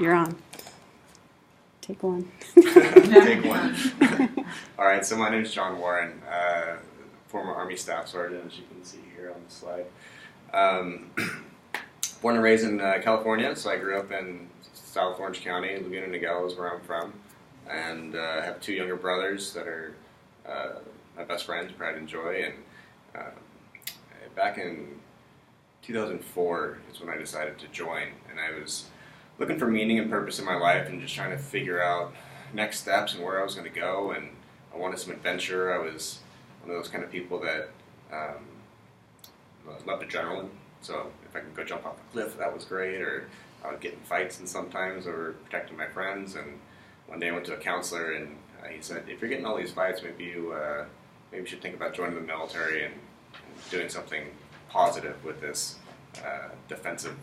You're on. Take one. Take one. All right, so my name is John Warren, former Army Staff Sergeant, as you can see here on the slide. Born and raised in California, so I grew up in South Orange County. Laguna Niguel is where I'm from, and I have two younger brothers that are my best friends, pride and joy. And back in 2004 is when I decided to join, and I was looking for meaning and purpose in my life and just trying to figure out next steps and where I was going to go, and I wanted some adventure. I was one of those kind of people that loved adrenaline, so if I could go jump off a cliff, that was great, or I would get in fights and sometimes, or protecting my friends. And one day I went to a counselor, and he said, if you're getting all these fights, maybe you should think about joining the military and doing something positive with this defensive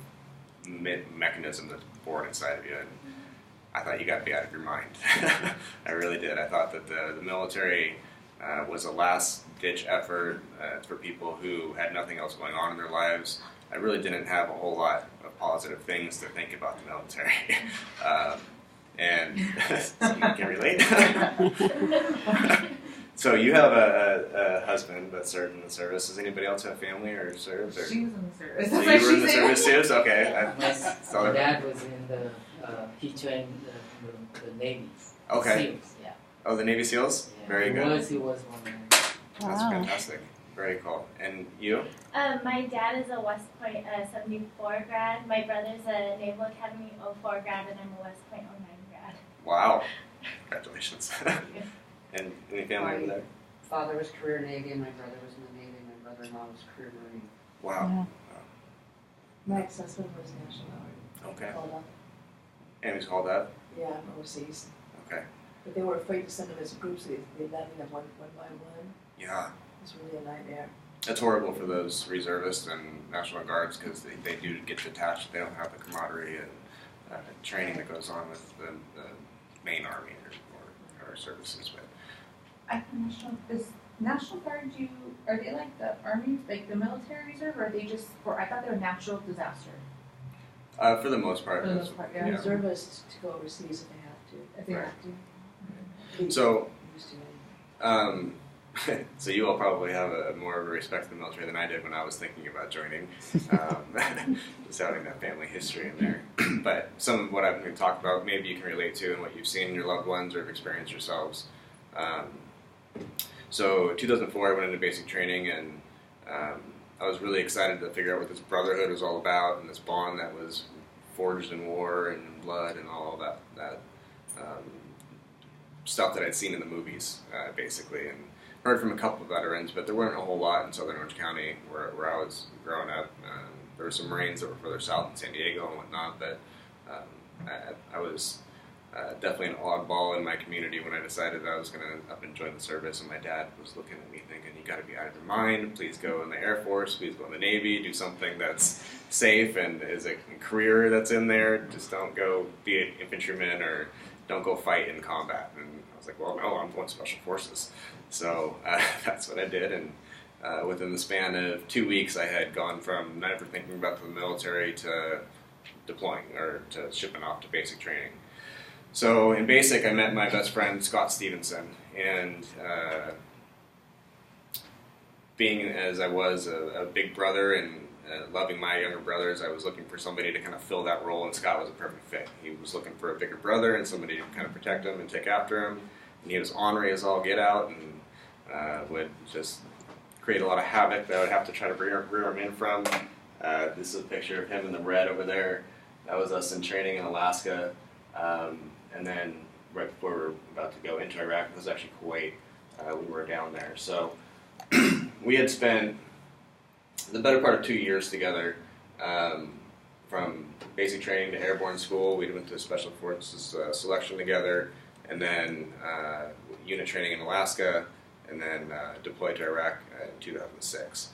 mechanism that's born inside of you. And I thought, you got to be out of your mind. I really did. I thought that the military was a last-ditch effort for people who had nothing else going on in their lives. I really didn't have a whole lot of positive things to think about the military. And you can relate. So you have a husband that served in the service. Does anybody else have family or served? Or? She was in the service. So you were in the service too? So, okay. My dad was in the, he joined the Navy. Okay. SEALs, yeah. Oh, the Navy SEALs? Yeah. Very good. He was one of them. That's Wow. fantastic. Very cool. And you? My dad is a West Point 74 grad. My brother's a Naval Academy 04 grad, and I'm a West Point 09 grad. Wow. Congratulations. And any family over there? Father was career Navy, and my brother was in the Navy. My brother-in-law was career Marine. Wow. My ex-husband was National Guard. Okay. Called up. And he's called up? Yeah, overseas. Okay. But they were afraid to send them as groups. They landed them one by one. Yeah. It was really a nightmare. That's horrible for those reservists and National Guards, because they do get detached. They don't have the camaraderie and training that goes on with the main Army or services. But Is National Guard, are they like the Army, like the military reserve, or are they just I thought they were natural disaster? For the most part. For the most part, yeah. Yeah. Reservists to go overseas if they have to. If they Right. have to. So, Used to it. so you all probably have more of a respect for the military than I did when I was thinking about joining, just having that family history in there. But some of what I'm going to talk about, maybe you can relate to, and what you've seen in your loved ones or have experienced yourselves. So 2004, I went into basic training, and I was really excited to figure out what this brotherhood was all about, and this bond that was forged in war and in blood and all of that stuff that I'd seen in the movies, basically, and heard from a couple of veterans, but there weren't a whole lot in Southern Orange County where I was growing up. There were some Marines that were further south in San Diego and whatnot, but I was definitely an oddball in my community when I decided I was going to up and join the service, and my dad was looking at me thinking, you got to be out of your mind, please go in the Air Force, please go in the Navy, do something that's safe and is a career that's in there, just don't go be an infantryman or don't go fight in combat. And I was like, well, no, I'm going Special Forces. So that's what I did, and within the span of 2 weeks I had gone from never thinking about the military to deploying or to shipping off to basic training. So in basic, I met my best friend, Scott Stevenson, and being as I was a big brother and loving my younger brothers, I was looking for somebody to kind of fill that role, and Scott was a perfect fit. He was looking for a bigger brother and somebody to kind of protect him and take after him, and he was ornery as all get out and would just create a lot of havoc that I would have to try to rear him in from. This is a picture of him in the red over there. That was us in training in Alaska. And then right before we were about to go into Iraq, it was actually Kuwait, we were down there. So we had spent the better part of 2 years together, from basic training to airborne school. We went to Special Forces selection together, and then unit training in Alaska, and then deployed to Iraq in 2006.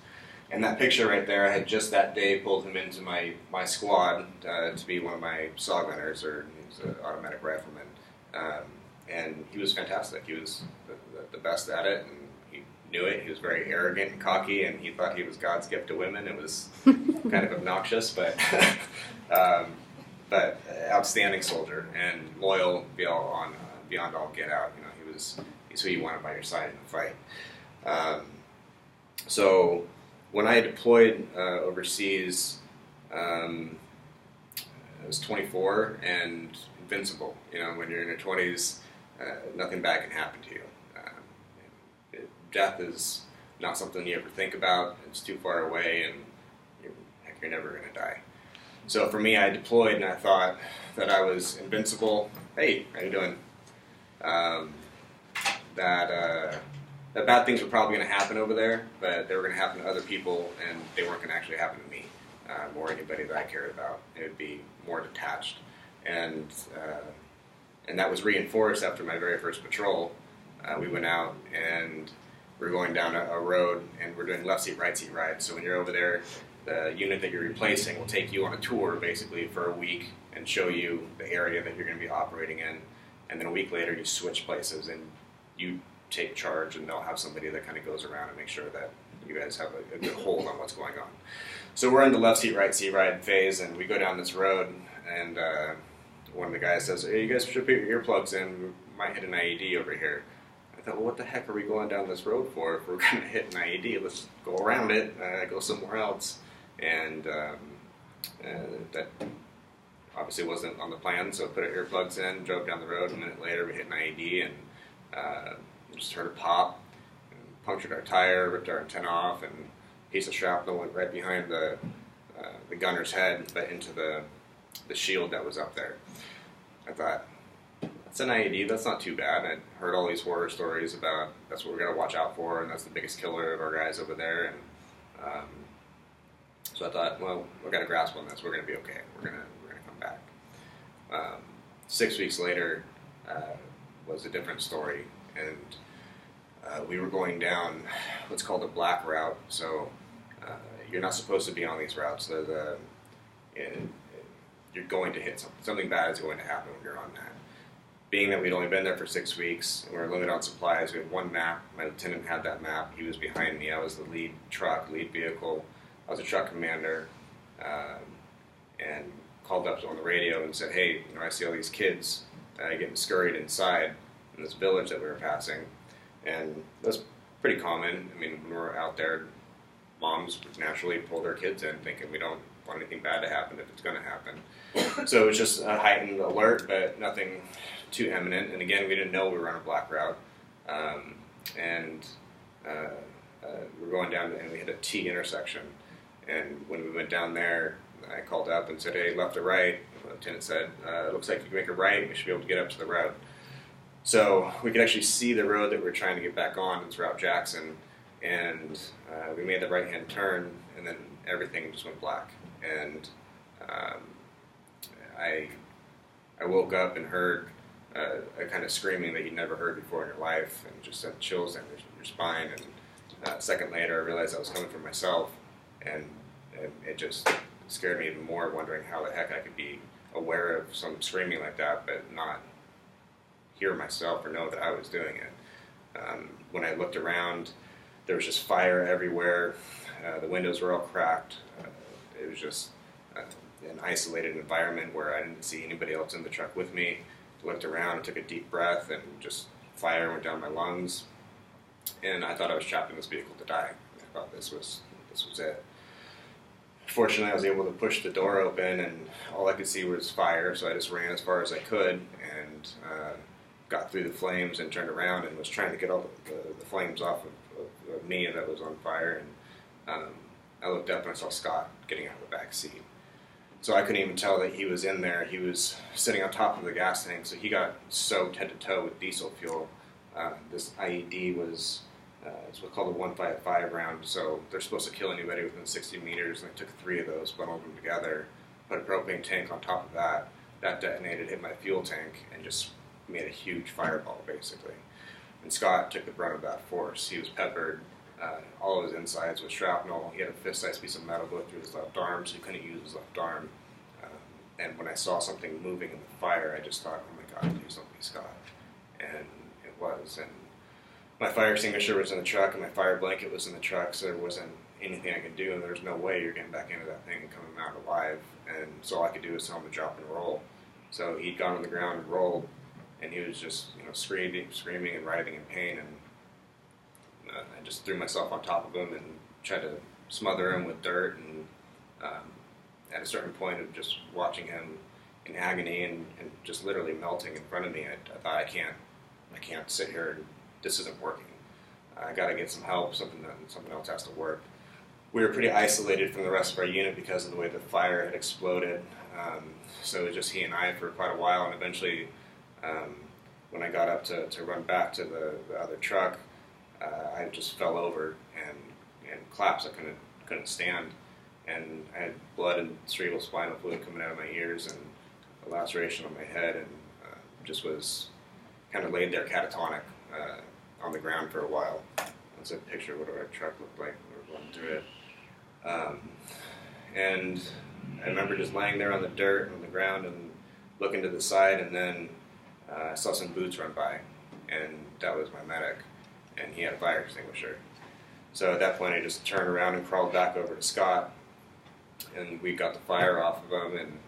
And that picture right there, I had just that day pulled him into my squad to be one of my saw gunners, or he was an automatic rifleman. And he was fantastic. He was the best at it, and he knew it. He was very arrogant and cocky, and he thought he was God's gift to women. It was kind of obnoxious, but but outstanding soldier and loyal beyond all get out. You know, he's who you wanted by your side in the fight. So when I deployed overseas, I was 24 and invincible. You know, when you're in your 20s, nothing bad can happen to you. Death is not something you ever think about. It's too far away, and you're never going to die. So for me, I deployed, and I thought that I was invincible. Hey, how you doing? That bad things were probably going to happen over there, but they were going to happen to other people, and they weren't going to actually happen to me or anybody that I cared about. It would be more detached, and that was reinforced after my very first patrol. We went out and we were going down a road, and we're doing left seat, right seat rides. So when you're over there, the unit that you're replacing will take you on a tour basically for a week and show you the area that you're going to be operating in. And then a week later, you switch places and you take charge, and they'll have somebody that kind of goes around and makes sure that you guys have a good hold on what's going on. So we're in the left seat, right seat ride phase, and we go down this road, and one of the guys says, "Hey, you guys should put your earplugs in. We might hit an IED over here." I thought, well, what the heck are we going down this road for? If we're going to hit an IED, let's go around it, go somewhere else. And that obviously wasn't on the plan, so put our earplugs in, drove down the road. A minute later, we hit an IED, and just heard a pop, and punctured our tire, ripped our antenna off, and a piece of shrapnel went right behind the gunner's head, but into the shield that was up there. I thought, that's an IED, that's not too bad. I'd heard all these horror stories about that's what we're going to watch out for, and that's the biggest killer of our guys over there. And so I thought, well, we've got a grasp on this. We're going to be okay. We're going to come back. 6 weeks later was a different story, and we were going down what's called a black route. So you're not supposed to be on these routes. You're going to hit something. Something bad is going to happen when you're on that. Being that we'd only been there for 6 weeks, and we were limited on supplies, we had one map. My lieutenant had that map. He was behind me. I was the lead vehicle. I was a truck commander, and called up on the radio and said, "Hey, you know, I see all these kids getting scurried inside in this village that we were passing." And that's pretty common. I mean, when we're out there, moms would naturally pull their kids in, thinking we don't want anything bad to happen if it's going to happen. So it was just a heightened alert, but nothing too imminent. And again, we didn't know we were on a black route. We were going down, and we hit a T intersection. And when we went down there, I called up and said, "Hey, left or right?" The lieutenant said, "It looks like you can make a right. We should be able to get up to the road." So we could actually see the road that we were trying to get back on. It's Route Jackson. And we made the right-hand turn, and then everything just went black. And I woke up and heard a kind of screaming that you'd never heard before in your life, and just sent chills down your spine. And a second later, I realized I was coming from myself, and it just scared me even more, wondering how the heck I could be aware of some screaming like that, but not hear myself or know that I was doing it. When I looked around, there was just fire everywhere. The windows were all cracked. It was just an isolated environment where I didn't see anybody else in the truck with me. I looked around, took a deep breath, and just fire went down my lungs. And I thought I was trapped in this vehicle to die. I thought this was it. Fortunately, I was able to push the door open, and all I could see was fire, so I just ran as far as I could, and got through the flames and turned around and was trying to get all the flames off of me that was on fire. And I looked up and I saw Scott getting out of the back seat. So I couldn't even tell that he was in there. He was sitting on top of the gas tank, so he got soaked head to toe with diesel fuel. This IED was it's what's called a 155 round, so they're supposed to kill anybody within 60 meters, and I took 3 of those, bundled them together, put a propane tank on top of that. That detonated, hit my fuel tank, and just made a huge fireball, basically. And Scott took the brunt of that force. He was peppered. All of his insides with shrapnel. He had a fist-sized piece of metal go through his left arm, so he couldn't use his left arm. And when I saw something moving in the fire, I just thought, "Oh my God, please don't be Scott." And it was. And my fire extinguisher was in the truck, and my fire blanket was in the truck, so there wasn't anything I could do, and there's no way you're getting back into that thing and coming out alive. And so all I could do was tell him to drop and roll. So he'd gone on the ground and rolled, and he was just screaming and writhing in pain. And I just threw myself on top of him and tried to smother him with dirt. And at a certain point of just watching him in agony and just literally melting in front of me, I thought, I can't sit here and this isn't working. I got to get some help. Something else has to work. We were pretty isolated from the rest of our unit because of the way the fire had exploded. So it was just he and I for quite a while, and eventually, when I got up to run back to the other truck, I just fell over and collapsed. I couldn't stand, and I had blood and cerebral spinal fluid coming out of my ears and a laceration on my head, and just was kind of laid there catatonic on the ground for a while. That's a picture of what our truck looked like when we were going through it. And I remember just laying there on the dirt, on the ground, and looking to the side, and then I saw some boots run by, and that was my medic, and he had a fire extinguisher. So at that point I just turned around and crawled back over to Scott, and we got the fire off of him, and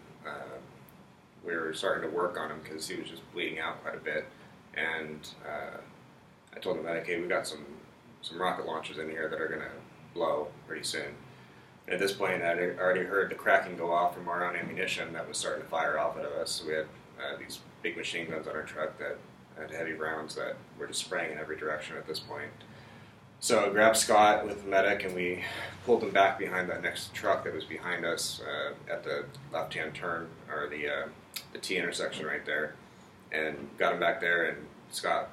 we were starting to work on him because he was just bleeding out quite a bit. And I told the medic, hey, we got some rocket launchers in here that are going to blow pretty soon. And at this point, I would already heard the cracking go off from our own ammunition that was starting to fire off at us. So we had these big machine guns on our truck that had heavy rounds that were just spraying in every direction at this point. So I grabbed Scott with the medic, and we pulled him back behind that next truck that was behind us at the left-hand turn, or the T intersection right there, and got him back there. And Scott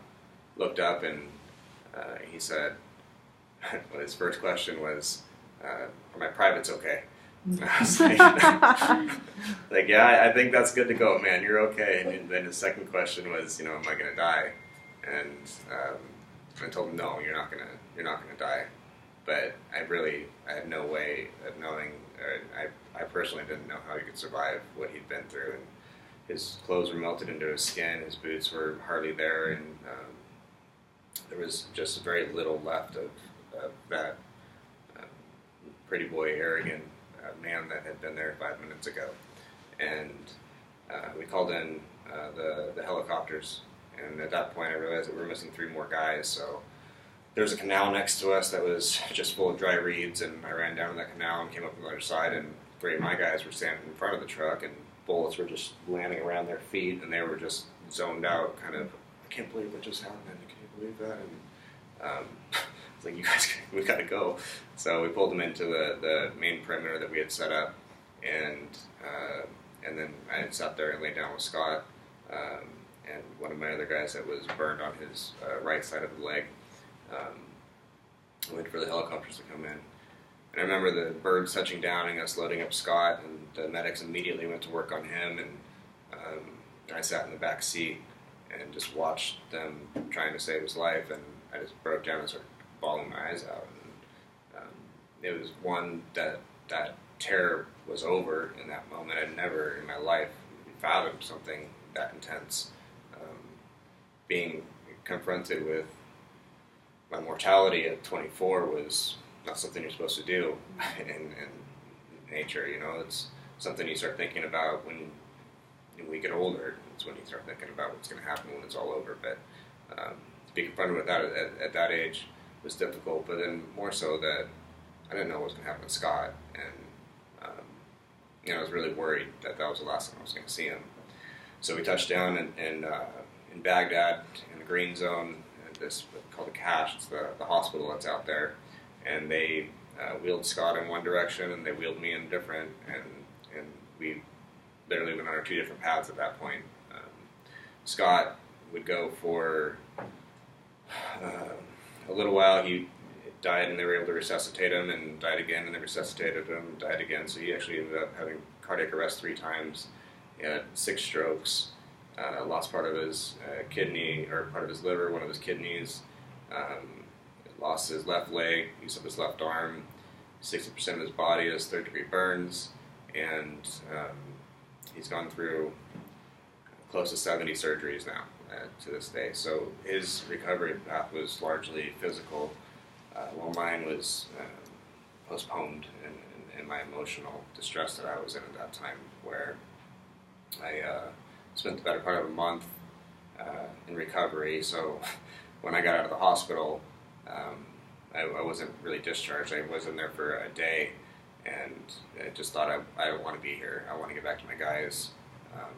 looked up, and he said, well, his first question was, are my privates okay? I was like, yeah, I think that's good to go, man. You're okay. And then his second question was, am I going to die? And I told him, no, you're not gonna die. But I had no way of knowing. I personally didn't know how he could survive what he'd been through. And his clothes were melted into his skin. His boots were hardly there, and there was just very little left of that pretty boy, arrogant man that had been there 5 minutes ago. And we called in the helicopters, and at that point I realized that we were missing 3 more guys. So there was a canal next to us that was just full of dry reeds, and I ran down to that canal and came up on the other side, and 3 of my guys were standing in front of the truck, and bullets were just landing around their feet, and they were just zoned out, kind of, I can't believe what just happened, can you believe that? And it's like, you guys, we gotta go. So we pulled them into the main perimeter that we had set up, and then I had sat there and laid down with Scott, and one of my other guys that was burned on his right side of the leg. Waited for the helicopters to come in. And I remember the birds touching down and us loading up Scott, and the medics immediately went to work on him, and I sat in the back seat and just watched them trying to save his life, and I just broke down and started bawling my eyes out. And it was one that terror was over in that moment. I'd never in my life fathomed something that intense. Being confronted with my mortality at 24 was not something you're supposed to do in nature. It's something you start thinking about when we get older. It's when you start thinking about what's going to happen when it's all over. But to be confronted with that at that age was difficult. But then more so that I didn't know what was going to happen to Scott, and I was really worried that was the last time I was going to see him. So we touched down in Baghdad in the green zone. This called the Cache. It's the hospital that's out there, and they wheeled Scott in one direction, and they wheeled me in different, and we literally went on our 2 different paths at that point. Scott would go for a little while. He died, and they were able to resuscitate him, and died again, and they resuscitated him, died again. So he actually ended up having cardiac arrest 3 times. He had 6 strokes. Lost part of his kidney, or part of his liver, one of his kidneys. Lost his left leg, use of his left arm. 60% of his body has 3rd-degree burns, and he's gone through close to 70 surgeries now to this day. So his recovery path was largely physical, while mine was postponed in my emotional distress that I was in at that time, where I spent the better part of a month in recovery. So when I got out of the hospital, I wasn't really discharged. I was in there for a day, and I just thought I don't want to be here. I want to get back to my guys.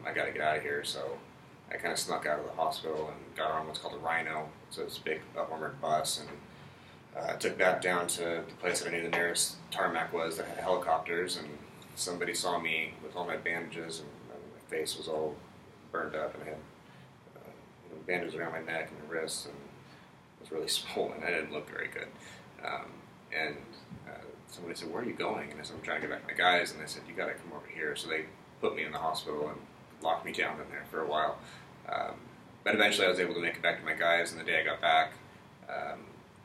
I got to get out of here. So I kind of snuck out of the hospital and got on what's called a Rhino. So it's a big armored bus, and took that down to the place that I knew the nearest tarmac was that had helicopters. And somebody saw me with all my bandages, and my face was all burned up, and I had bandages around my neck and my wrists, and it was really swollen. I didn't look very good. And somebody said, "Where are you going?" And I said, "I'm trying to get back to my guys." And they said, "You got to come over here." So they put me in the hospital and locked me down in there for a while. But eventually I was able to make it back to my guys, and the day I got back,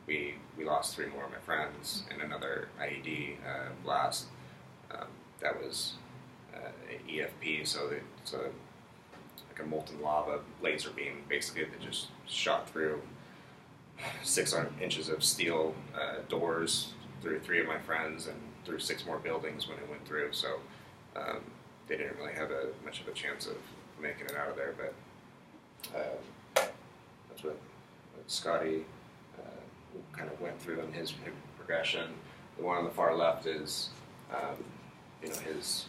we lost 3 more of my friends in another IED blast. That was EFP, so it's like a molten lava laser beam, basically, that just shot through 6 inches of steel doors through 3 of my friends and through 6 more buildings when it went through. So they didn't really have much of a chance of making it out of there. But that's what Scotty kind of went through in his progression. The one on the far left is, his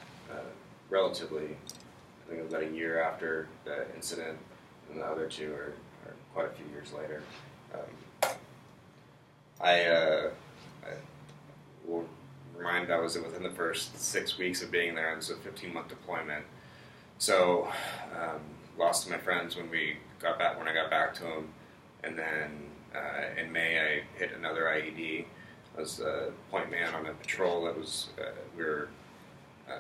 relatively, I think it was about a year after the incident, and the other 2 are quite a few years later. I will remind I was within the first 6 weeks of being there, and it's a 15-month deployment. So lost my friends when I got back to them, and then in May I hit another IED. I was the point man on a patrol that was we were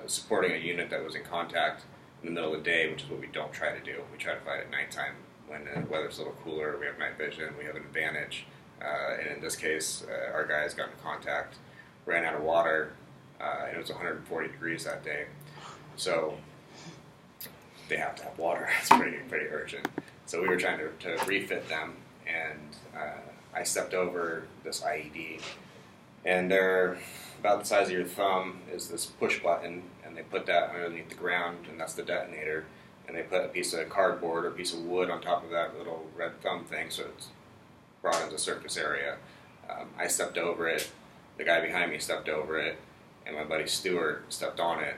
supporting a unit that was in contact in the middle of the day, which is what we don't try to do. We try to fight at nighttime when the weather's a little cooler. We have night vision. We have an advantage. And in this case, our guys got in contact, ran out of water, and it was 140 degrees that day. So they have to have water. It's pretty urgent. So we were trying to refit them, and I stepped over this IED, and they're about the size of your thumb is this push button, and they put that underneath the ground, and that's the detonator. And they put a piece of cardboard or a piece of wood on top of that little red thumb thing, so it's brought into surface area. I stepped over it, the guy behind me stepped over it, and my buddy Stuart stepped on it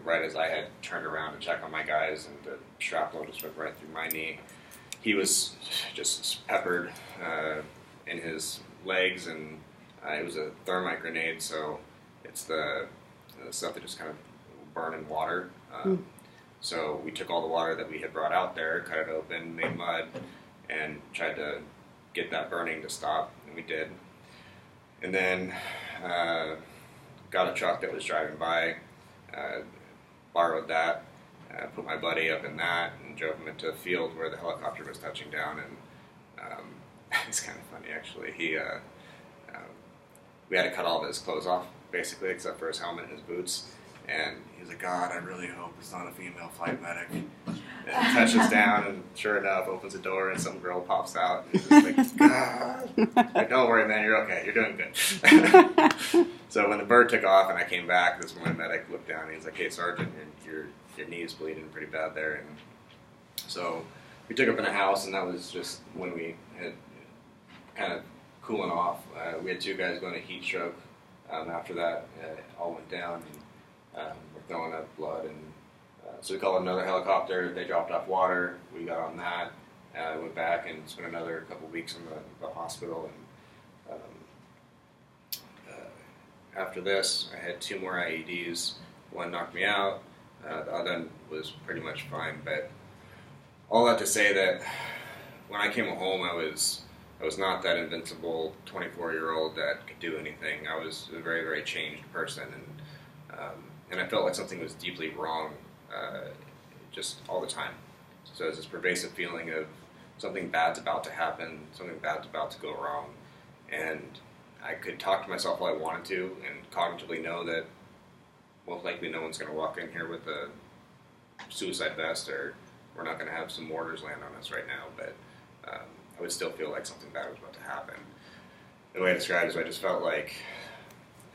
right as I had turned around to check on my guys, and the shrapnel just went right through my knee. He was just peppered in his legs, and it was a thermite grenade, so it's the stuff that just kind of burn in water. So we took all the water that we had brought out there, cut it open, made mud, and tried to get that burning to stop, and we did. And then got a truck that was driving by, borrowed that, put my buddy up in that, and drove him into a field where the helicopter was touching down. And it's kind of funny, actually. We had to cut all of his clothes off, basically, except for his helmet and his boots. And he was like, "God, I really hope it's not a female flight medic." And touches down, and sure enough, opens the door, and some girl pops out. And he's just like, "God." Like, "Don't worry, man, you're okay. You're doing good." So when the bird took off and I came back, this one medic looked down, and he's like, "Hey, Sergeant, your knee's bleeding pretty bad there." And so we took up in a house, and that was just when we had kind of cooling off. We had 2 guys going to heat stroke. After that, it all went down, and we're throwing up blood. And so we called another helicopter. They dropped off water. We got on that. Went back and spent another couple weeks in the hospital. And after this, I had 2 more IEDs. One knocked me out. The other was pretty much fine. But all that to say that when I came home, I was not that invincible 24-year-old that could do anything. I was a very, very changed person, and I felt like something was deeply wrong just all the time. So it's this pervasive feeling of something bad's about to happen, something bad's about to go wrong, and I could talk to myself all I wanted to and cognitively know that most likely no one's going to walk in here with a suicide vest, or we're not going to have some mortars land on us right now, but I would still feel like something bad was about to happen. The way I described it is I just felt like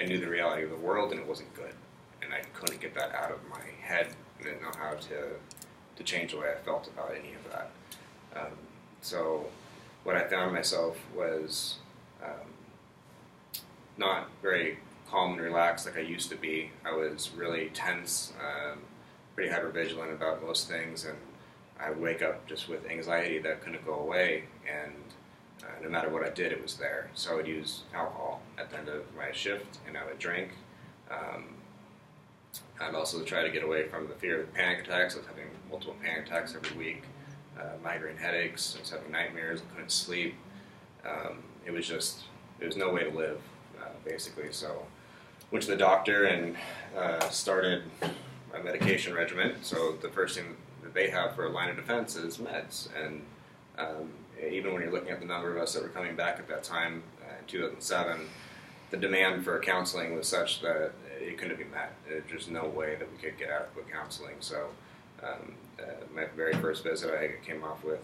I knew the reality of the world, and it wasn't good, and I couldn't get that out of my head. I didn't know how to change the way I felt about any of that. So what I found myself was not very calm and relaxed like I used to be. I was really tense, pretty hypervigilant about most things, and I would wake up just with anxiety that couldn't go away, and no matter what I did, it was there. So I would use alcohol at the end of my shift, and I would drink. I'd also try to get away from the fear of panic attacks. I was having multiple panic attacks every week, migraine headaches, I was having nightmares, I couldn't sleep. It was no way to live, basically. So went to the doctor and started a medication regimen. So the first thing that they have for a line of defense is meds. And even when you're looking at the number of us that were coming back at that time, in 2007, the demand for counseling was such that it couldn't be met. There's just no way that we could get adequate counseling. So my very first visit, I came off with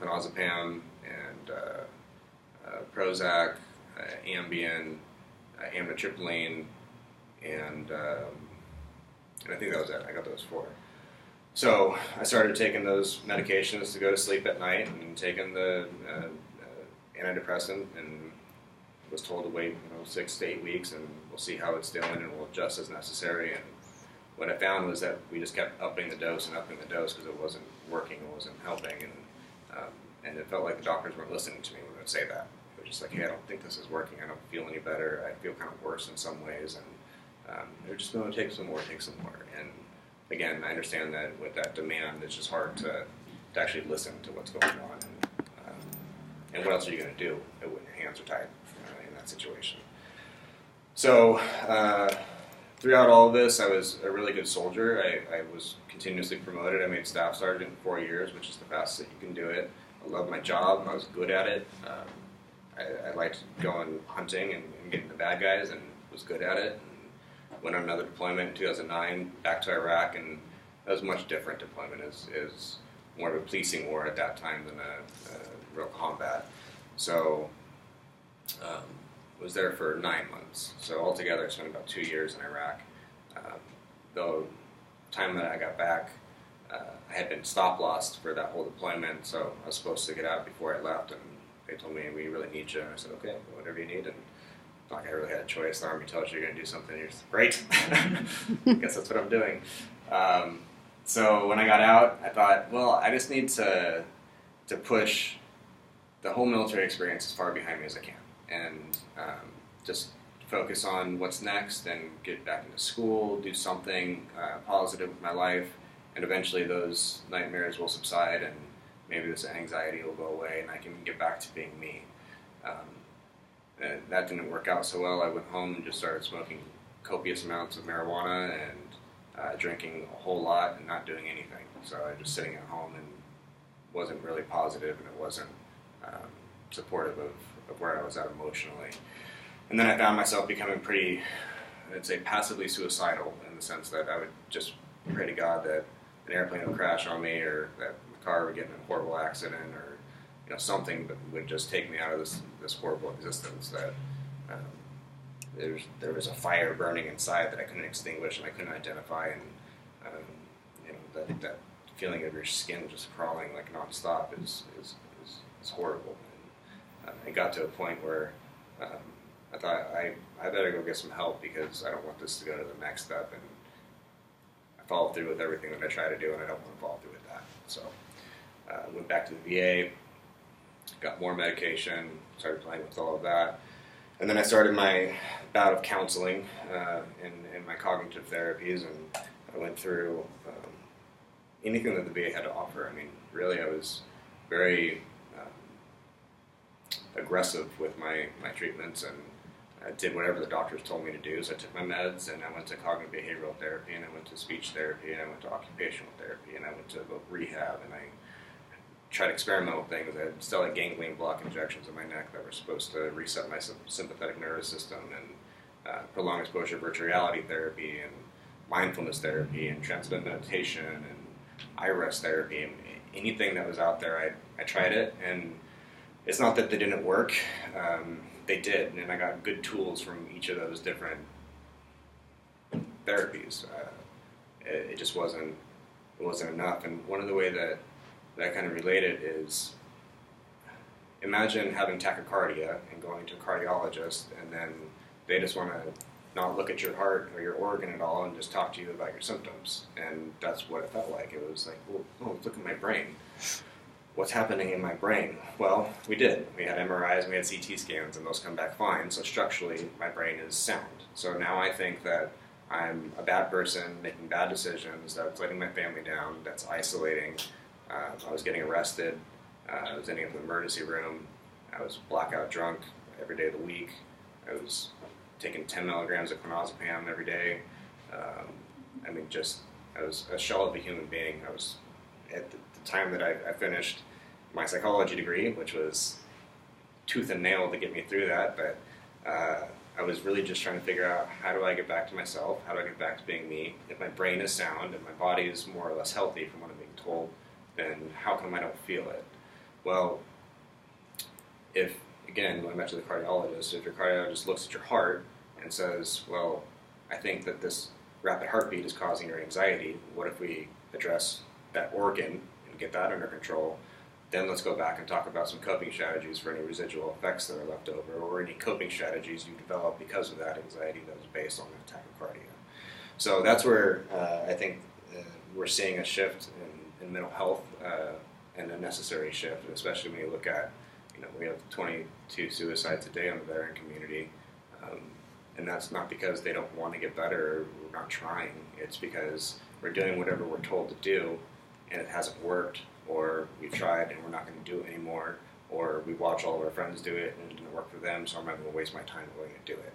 clonazepam and Prozac, Ambien, amitriptyline, and I think that was it. I got those 4. So I started taking those medications to go to sleep at night, and taking the antidepressant, and was told to wait 6 to 8 weeks, and we'll see how it's doing, and we'll adjust as necessary. And what I found was that we just kept upping the dose and upping the dose because it wasn't working, it wasn't helping, and it felt like the doctors weren't listening to me when I would say that. It was just like, hey, I don't think this is working. I don't feel any better. I feel kind of worse in some ways, and they're just going to take some more. And again, I understand that with that demand, it's just hard to actually listen to what's going on. And what else are you going to do when your hands are tied in that situation? So throughout all of this, I was a really good soldier. I was continuously promoted. I made staff sergeant in 4 years, which is the fastest that you can do it. I loved my job. I was good at it. I liked going hunting and getting the bad guys, and was good at it. And went on another deployment in 2009 back to Iraq, and that was a much different deployment. It was more of a policing war at that time than a real combat. So was there for 9 months. So altogether I spent about 2 years in Iraq. The time that I got back, I had been stop-lossed for that whole deployment, so I was supposed to get out before I left, and they told me, we really need you. And I said, okay, whatever you need. And not like I really had a choice. The Army tells you you're going to do something, you're just, great. I guess that's what I'm doing. So when I got out, I thought, well, I just need to push the whole military experience as far behind me as I can, and just focus on what's next, and get back into school, do something positive with my life, and eventually those nightmares will subside, and maybe this anxiety will go away, and I can get back to being me. And that didn't work out so well. I went home and just started smoking copious amounts of marijuana, and drinking a whole lot, and not doing anything. So I was just sitting at home, and wasn't really positive, and it wasn't supportive of where I was at emotionally. And then I found myself becoming pretty, I'd say, passively suicidal, in the sense that I would just pray to God that an airplane would crash on me, or that the car would get in a horrible accident, or something that would just take me out of this horrible existence. That there was a fire burning inside that I couldn't extinguish and I couldn't identify, and that feeling of your skin just crawling like nonstop is horrible. And it got to a point where I thought I better go get some help, because I don't want this to go to the next step, and I follow through with everything that I try to do, and I don't want to follow through with that. So went back to the VA, got more medication, started playing with all of that, and then I started my bout of counseling in my cognitive therapies, and I went through anything that the VA had to offer. I mean, really, I was very aggressive with my treatments, and I did whatever the doctors told me to do. So I took my meds, and I went to cognitive behavioral therapy, and I went to speech therapy, and I went to occupational therapy, and I went to rehab, and I tried experimental things. I still had ganglion block injections in my neck that were supposed to reset my sympathetic nervous system, and prolonged exposure virtual reality therapy, and mindfulness therapy, and transcendental meditation, and iRest therapy, and anything that was out there, I tried it. And it's not that they didn't work. they did, and I got good tools from each of those different therapies. It just wasn't enough. And one of the way that I kind of relate it is, imagine having tachycardia and going to a cardiologist, and then they just want to not look at your heart or your organ at all and just talk to you about your symptoms. And that's what it felt like. It was like, oh, look at my brain. What's happening in my brain? Well, we did. We had MRIs and we had CT scans, and those come back fine. So structurally, my brain is sound. So now I think that I'm a bad person, making bad decisions, that's letting my family down, that's isolating. I was getting arrested. I was ending up in the emergency room. I was blackout drunk every day of the week. I was taking 10 milligrams of clonazepam every day. I was a shell of a human being. I was, at the time that I finished my psychology degree, which was tooth and nail to get me through that, but I was really just trying to figure out, how do I get back to myself? How do I get back to being me? If my brain is sound and my body is more or less healthy from what I'm being told, then how come I don't feel it? Well, if, again, going back to the cardiologist, if your cardiologist looks at your heart and says, well, I think that this rapid heartbeat is causing your anxiety, what if we address that organ and get that under control? Then let's go back and talk about some coping strategies for any residual effects that are left over, or any coping strategies you develop because of that anxiety that was based on that tachycardia. So that's where I think we're seeing a shift in mental health, and a necessary shift, especially when you look at, we have 22 suicides a day in the veteran community, and that's not because they don't want to get better or we're not trying. It's because we're doing whatever we're told to do, and it hasn't worked, or we've tried and we're not going to do it anymore, or we watch all of our friends do it and it didn't work for them, so I'm not going to waste my time going to do it.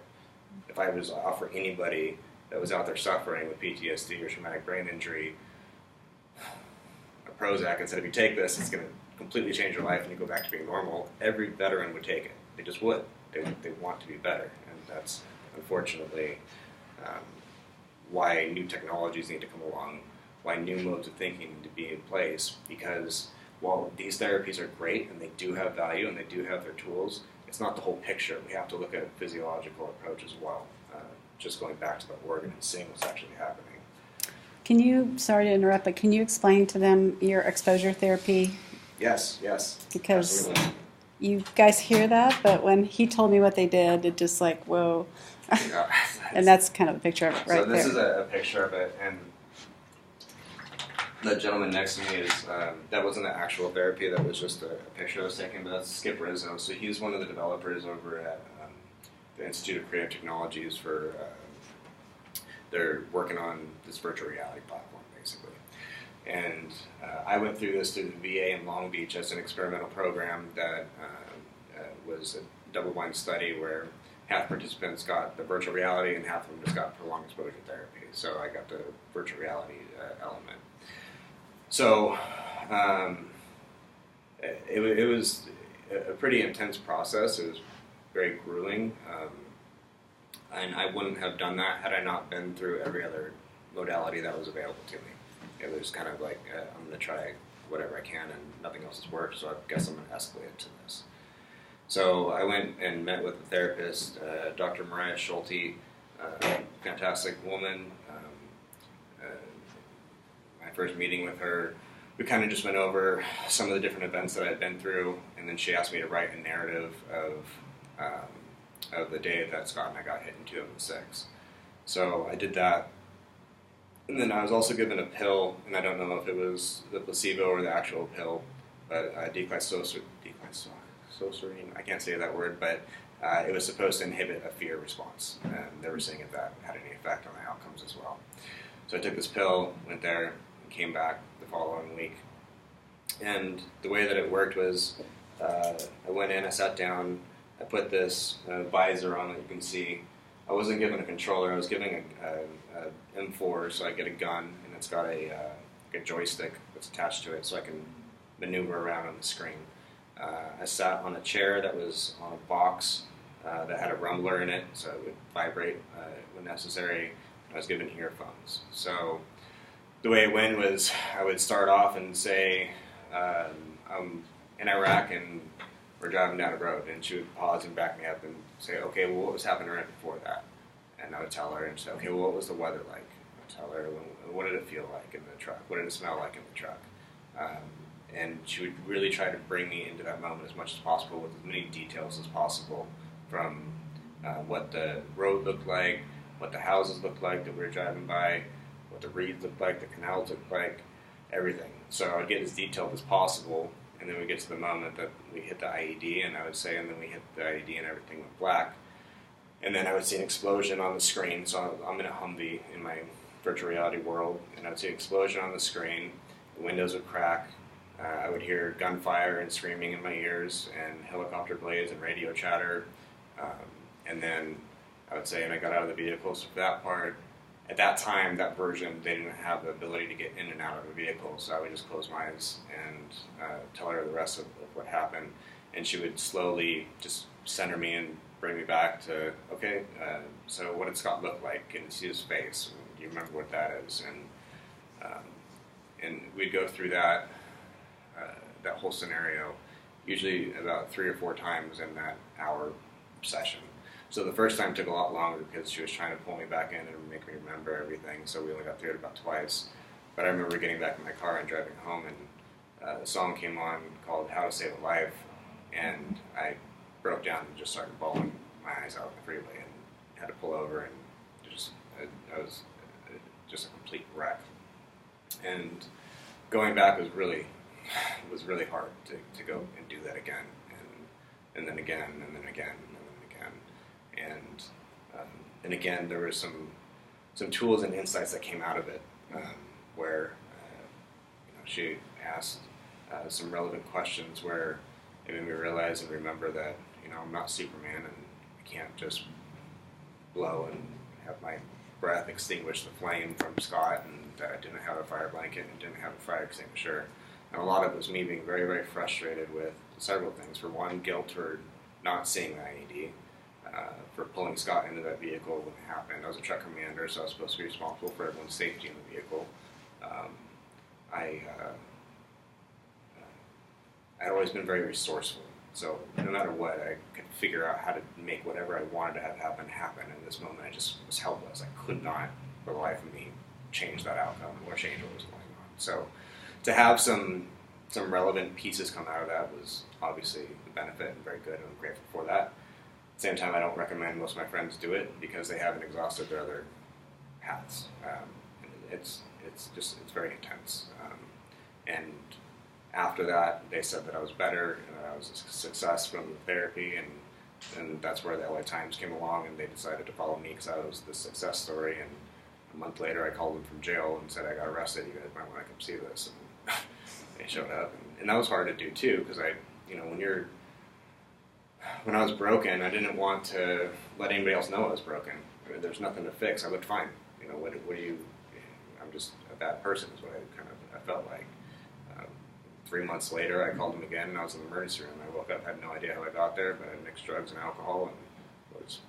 If I was to offer anybody that was out there suffering with PTSD or traumatic brain injury a Prozac and said, if you take this, it's going to completely change your life and you go back to being normal, every veteran would take it. They just would. They want to be better, and that's unfortunately why new technologies need to come along, why new modes of thinking need to be in place, because while these therapies are great and they do have value and they do have their tools, it's not the whole picture. We have to look at a physiological approach as well, just going back to the organ and seeing what's actually happening. Can you, sorry to interrupt, but can you explain to them your exposure therapy? Yes, Because absolutely. you guys hear that, but when he told me what they did, it just like, whoa. Yeah. And that's kind of a picture of it right so this there. is a picture of it, and the gentleman next to me is, that wasn't the actual therapy, that was just a picture I was taken, but that's Skip Rizzo. So he's one of the developers over at the Institute of Creative Technologies for, they're working on this virtual reality platform, basically. And I went through this through the VA in Long Beach as an experimental program that was a double-blind study where half participants got the virtual reality and half of them just got prolonged exposure therapy. So I got the virtual reality element. So it was a pretty intense process. It was very grueling. And I wouldn't have done that had I not been through every other modality that was available to me. It was kind of like, I'm going to try whatever I can and nothing else has worked, so I guess I'm going to escalate it to this. So I went and met with a therapist, Dr. Mariah Schulte, fantastic woman. My first meeting with her, we kind of just went over some of the different events that I'd been through, and then she asked me to write a narrative of the day that Scott and I got hit in 2006. So I did that. And then I was also given a pill, and I don't know if it was the placebo or the actual pill, but declinoserine, I can't say that word, but it was supposed to inhibit a fear response. And they were seeing if that had any effect on the outcomes as well. So I took this pill, went there, and came back the following week. And the way that it worked was I went in, I sat down, I put this visor on that you can see. I wasn't given a controller, I was given a M4, so I get a gun, and it's got a joystick that's attached to it, so I can maneuver around on the screen. I sat on a chair that was on a box that had a rumbler in it, so it would vibrate when necessary. I was given earphones. So the way it went was I would start off and say, I'm in Iraq, and we're driving down a road, and she would pause and back me up and say, okay, well, what was happening right before that? And I would tell her, and she'd say, okay, well, what was the weather like? I'd tell her, what did it feel like in the truck? What did it smell like in the truck? And she would really try to bring me into that moment as much as possible with as many details as possible, from what the road looked like, what the houses looked like that we were driving by, what the reeds looked like, the canals looked like, everything. So I'd get as detailed as possible, and then we get to the moment that we hit the IED, and I would say, and then we hit the IED and everything went black. And then I would see an explosion on the screen. So I'm in a Humvee in my virtual reality world, and I would see an explosion on the screen, the windows would crack, I would hear gunfire and screaming in my ears, and helicopter blades and radio chatter, and then I would say, and I got out of the vehicle. So for that part, at that time, that version, they didn't have the ability to get in and out of the vehicle, so I would just close my eyes and tell her the rest of what happened, and she would slowly just center me and bring me back to, okay, so what did Scott look like? Can you see his face? Do you remember what that is? And we'd go through that that whole scenario, usually about 3 or 4 times in that hour session. So the first time took a lot longer because she was trying to pull me back in and make me remember everything, so we only got through it about twice. But I remember getting back in my car and driving home, and the song came on called How to Save a Life, and I broke down and just started bawling my eyes out on the freeway and had to pull over, and I was just a complete wreck. And going back was really hard to go and do that again, and then again, and then again, and then again. And again, there were some tools and insights that came out of it, where she asked some relevant questions where it made me realize and remember that I'm not Superman, and I can't just blow and have my breath extinguish the flame from Scott, and that I didn't have a fire blanket and didn't have a fire extinguisher. And a lot of it was me being very, very frustrated with several things. For one, guilt for not seeing the IED, for pulling Scott into that vehicle when it happened. I was a truck commander, so I was supposed to be responsible for everyone's safety in the vehicle. I'd always been very resourceful, so no matter what, I could figure out how to make whatever I wanted to have happen. In this moment, I just was helpless. I could not, for the life of me, change that outcome or change what was going on. So to have some relevant pieces come out of that was obviously the benefit, and very good, and I'm grateful for that. At the same time, I don't recommend most of my friends do it because they haven't exhausted their other paths. It's very intense. And after that, they said that I was better and that I was a success from the therapy, and that's where the LA Times came along, and they decided to follow me because I was the success story. And a month later, I called them from jail and said, I got arrested, you guys might want to come see this. And they showed up, and that was hard to do too, because when I was broken, I didn't want to let anybody else know I was broken. I mean, there's nothing to fix. I looked fine. What do you? I'm just a bad person, is what I felt like. 3 months later, I called him again, and I was in the emergency room. I woke up, had no idea how I got there, but I mixed drugs and alcohol, and was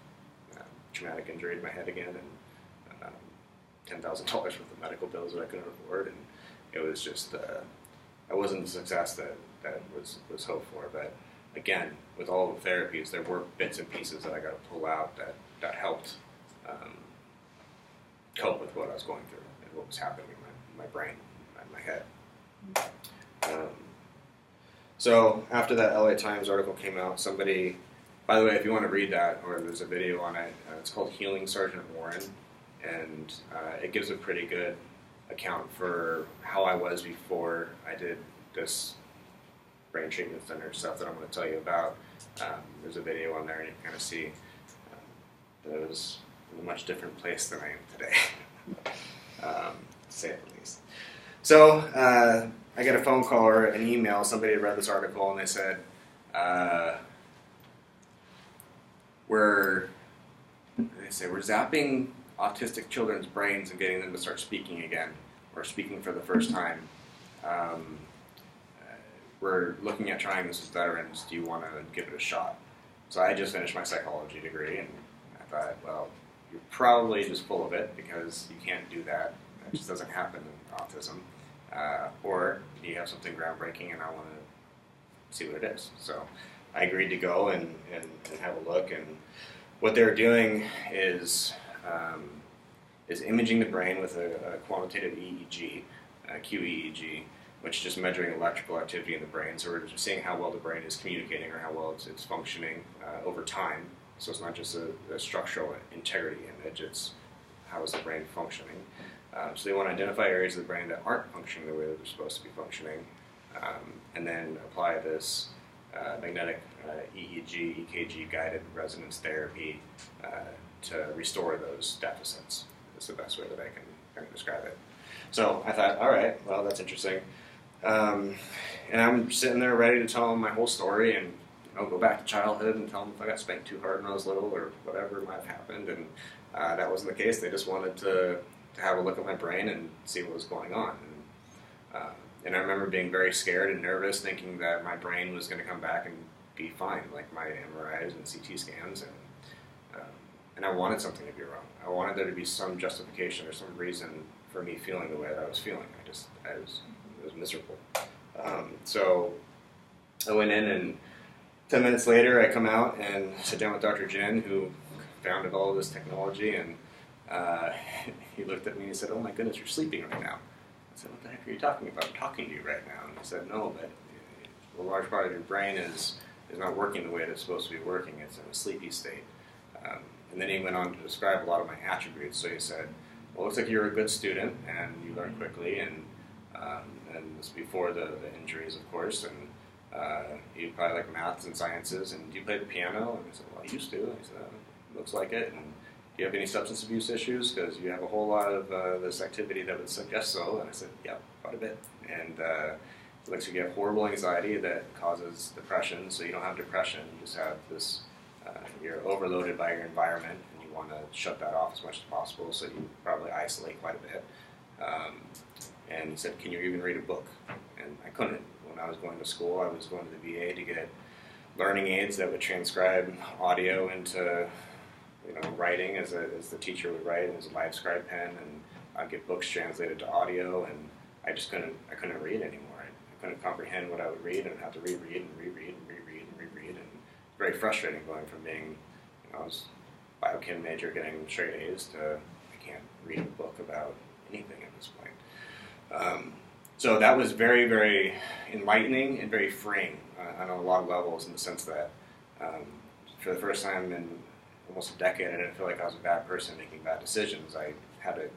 traumatic injury to my head again, and $10,000 worth of medical bills that I couldn't afford, and it was just I wasn't the success that was hoped for. But again, with all the therapies, there were bits and pieces that I got to pull out that helped cope with what I was going through and what was happening in my brain, in my head. So after that LA Times article came out, somebody, by the way, if you want to read that, or there's a video on it, it's called Healing Sergeant Warren, and it gives a pretty good account for how I was before I did this brain treatment center stuff that I'm going to tell you about. There's a video on there, and you can kind of see that I was in a much different place than I am today, to say it the least. So I get a phone call or an email. Somebody had read this article, and they said, we're zapping autistic children's brains and getting them to start speaking again, or speaking for the first time. We're looking at trying this with veterans. Do you want to give it a shot? So I just finished my psychology degree, and I thought, well, you're probably just full of it, because you can't do that. It just doesn't happen in autism. Or you have something groundbreaking, and I want to see what it is. So I agreed to go and have a look. And what they're doing is imaging the brain with a quantitative EEG, QEEG, which is just measuring electrical activity in the brain. So we're just seeing how well the brain is communicating or how well it's functioning over time. So it's not just a structural integrity image, it's how is the brain functioning. So they want to identify areas of the brain that aren't functioning the way that they're supposed to be functioning, and then apply this magnetic EEG, EKG guided resonance therapy to restore those deficits. That's the best way that I can kind of describe it. So I thought, all right, well, that's interesting. And I'm sitting there ready to tell them my whole story and go back to childhood and tell them if I got spanked too hard when I was little or whatever might have happened. And that wasn't the case. They just wanted to have a look at my brain and see what was going on. And I remember being very scared and nervous, thinking that my brain was going to come back and be fine, like my MRIs and CT scans. And I wanted something to be wrong. I wanted there to be some justification or some reason for me feeling the way that I was feeling. It was miserable. So I went in, and 10 minutes later I come out and sit down with Dr. Jin, who founded all of this technology, and he looked at me and he said, "Oh my goodness, you're sleeping right now." I said, "What the heck are you talking about? I'm talking to you right now." And he said, "No, but a large part of your brain is not working the way it's supposed to be working. It's in a sleepy state." And then he went on to describe a lot of my attributes. So he said, "Well, it looks like you're a good student and you learn quickly, and this is before the injuries, of course, and you probably like maths and sciences, and do you play the piano?" And I said, "Well, I used to." And he said, "Looks like it. And do you have any substance abuse issues? Because you have a whole lot of this activity that would suggest so." And I said, "Yeah, quite a bit." And it looks like you have horrible anxiety that causes depression. So you don't have depression, you just have this, you're overloaded by your environment, and you want to shut that off as much as possible, so you probably isolate quite a bit. And he said, "Can you even read a book?" And I couldn't. When I was going to school, I was going to the VA to get learning aids that would transcribe audio into writing as the teacher would write, and as a live scribe pen, and I'd get books translated to audio, and I couldn't read anymore. I couldn't comprehend what I would read, and I'd have to reread and reread and reread and reread, and very frustrating going from being, I was a biochem major getting straight A's to I can't read a book about anything at this point. So that was very, very enlightening and very freeing on a lot of levels, in the sense that for the first time in almost a decade, I didn't feel like I was a bad person making bad decisions. I had a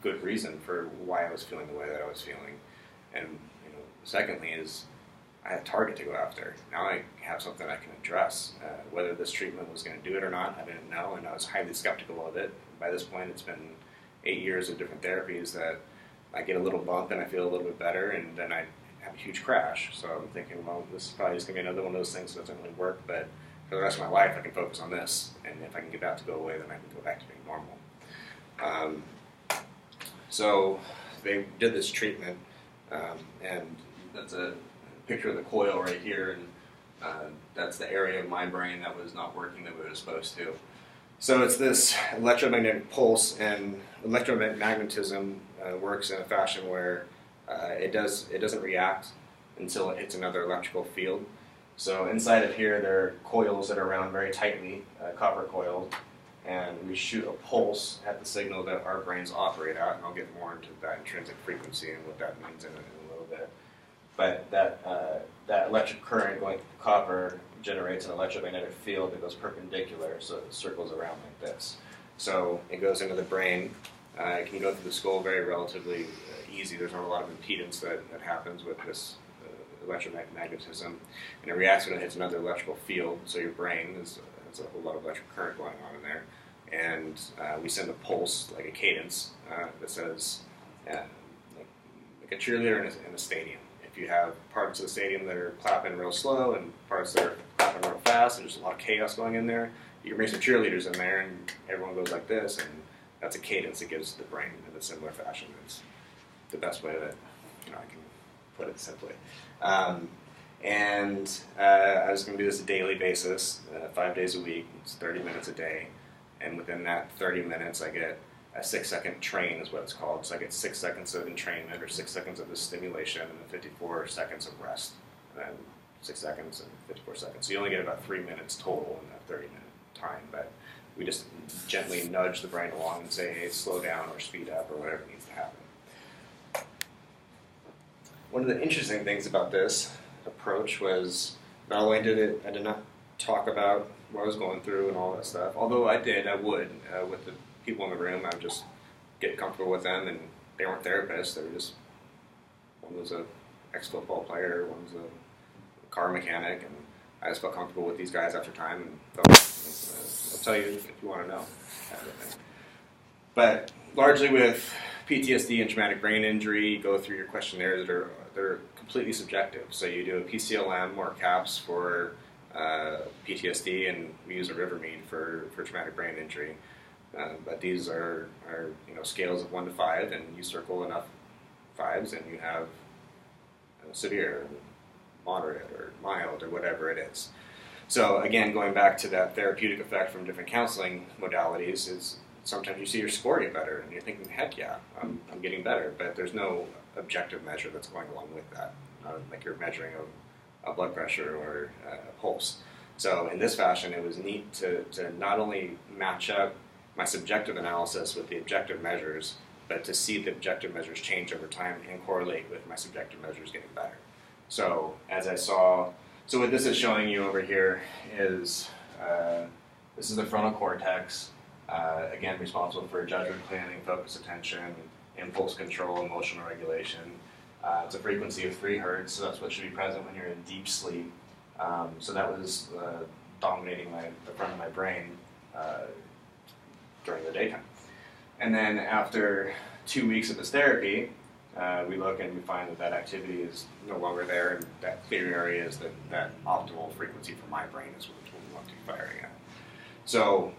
good reason for why I was feeling the way that I was feeling. And secondly is I had a target to go after. Now I have something I can address. Whether this treatment was going to do it or not, I didn't know, and I was highly skeptical of it. By this point, it's been 8 years of different therapies that I get a little bump and I feel a little bit better, and then I have a huge crash. So I'm thinking, well, this is probably just going to be another one of those things that doesn't really work, but for the rest of my life I can focus on this, and if I can get that to go away, then I can go back to being normal. So they did this treatment, and that's a picture of the coil right here, and that's the area of my brain that was not working the way it was supposed to. So it's this electromagnetic pulse, and electromagnetism works in a fashion where it doesn't react until it hits another electrical field. So inside of here, there are coils that are wound very tightly, copper coils, and we shoot a pulse at the signal that our brains operate at, and I'll get more into that intrinsic frequency and what that means in a little bit. But that electric current going through the copper generates an electromagnetic field that goes perpendicular, so it circles around like this. So it goes into the brain. It can go through the skull very relatively easy. There's not a lot of impedance that happens with this electromagnetism, and it reacts when it hits another electrical field. So your brain has a whole lot of electric current going on in there, and we send a pulse, like a cadence, that says, like a cheerleader in a stadium. If you have parts of the stadium that are clapping real slow and parts that are clapping real fast, and there's a lot of chaos going in there, you can bring some cheerleaders in there, and everyone goes like this, and that's a cadence it gives to the brain in a similar fashion. It's the best way that I can put it simply. And I was going to do this a daily basis, 5 days a week. It's 30 minutes a day, and within that 30 minutes, I get a 6-second train, is what it's called. So I get 6 seconds of entrainment, or 6 seconds of the stimulation, and then 54 seconds of rest. And 6 seconds and 54 seconds. So you only get about 3 minutes total in that 30-minute time, but we just gently nudge the brain along and say, hey, slow down or speed up or whatever needs to happen. One of the interesting things about this approach was not only I did not talk about what I was going through and all that stuff, although I would, with the people in the room, I would just get comfortable with them, and they weren't therapists, they were just, one was a ex-football player, one was a car mechanic, and I just felt comfortable with these guys after time, and I'll tell you if you want to know. Kind of thing. But largely with PTSD and traumatic brain injury, you go through your questionnaires they're completely subjective. So you do a PCLM or CAPS for PTSD, and we use a Rivermead for traumatic brain injury. But these are scales of 1 to 5, and you circle enough 5s, and you have severe, moderate, or mild, or whatever it is. So again, going back to that therapeutic effect from different counseling modalities, is sometimes you see your score get better, and you're thinking, heck yeah, I'm getting better, but there's no objective measure that's going along with that, like you're measuring a blood pressure or a pulse. So in this fashion, it was neat to not only match up my subjective analysis with the objective measures, but to see the objective measures change over time and correlate with my subjective measures getting better. So as I saw, so what this is showing you over here is, this is the frontal cortex, again responsible for judgment, planning, focus, attention, impulse control, emotional regulation. It's a frequency of 3 hertz, so that's what should be present when you're in deep sleep. So that was dominating the front of my brain during the daytime. And then after 2 weeks of this therapy, we look and we find that activity is no longer there, and that clear area is that optimal frequency for my brain is what we want to be firing at. So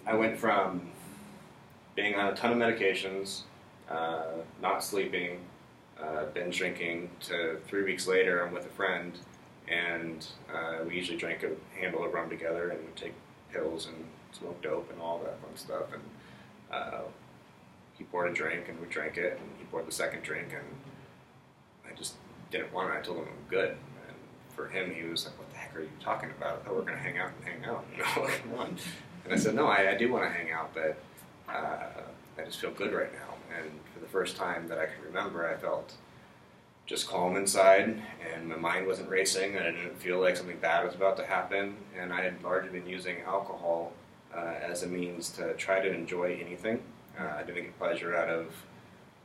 I went from being on a ton of medications, not sleeping, binge drinking, to 3 weeks later I'm with a friend, and we usually drank a handle of rum together and would take pills and smoke dope and all that fun stuff. And he poured a drink and we drank it, and he poured the second drink, and I just didn't want it. I told him I'm good. And for him, he was like, what the heck are you talking about? I thought we were going to hang out, you know, come on. And I said, no, I do want to hang out, but I just feel good right now. And for the first time that I can remember, I felt just calm inside, and my mind wasn't racing, and I didn't feel like something bad was about to happen. And I had largely been using alcohol as a means to try to enjoy anything. I didn't get pleasure out of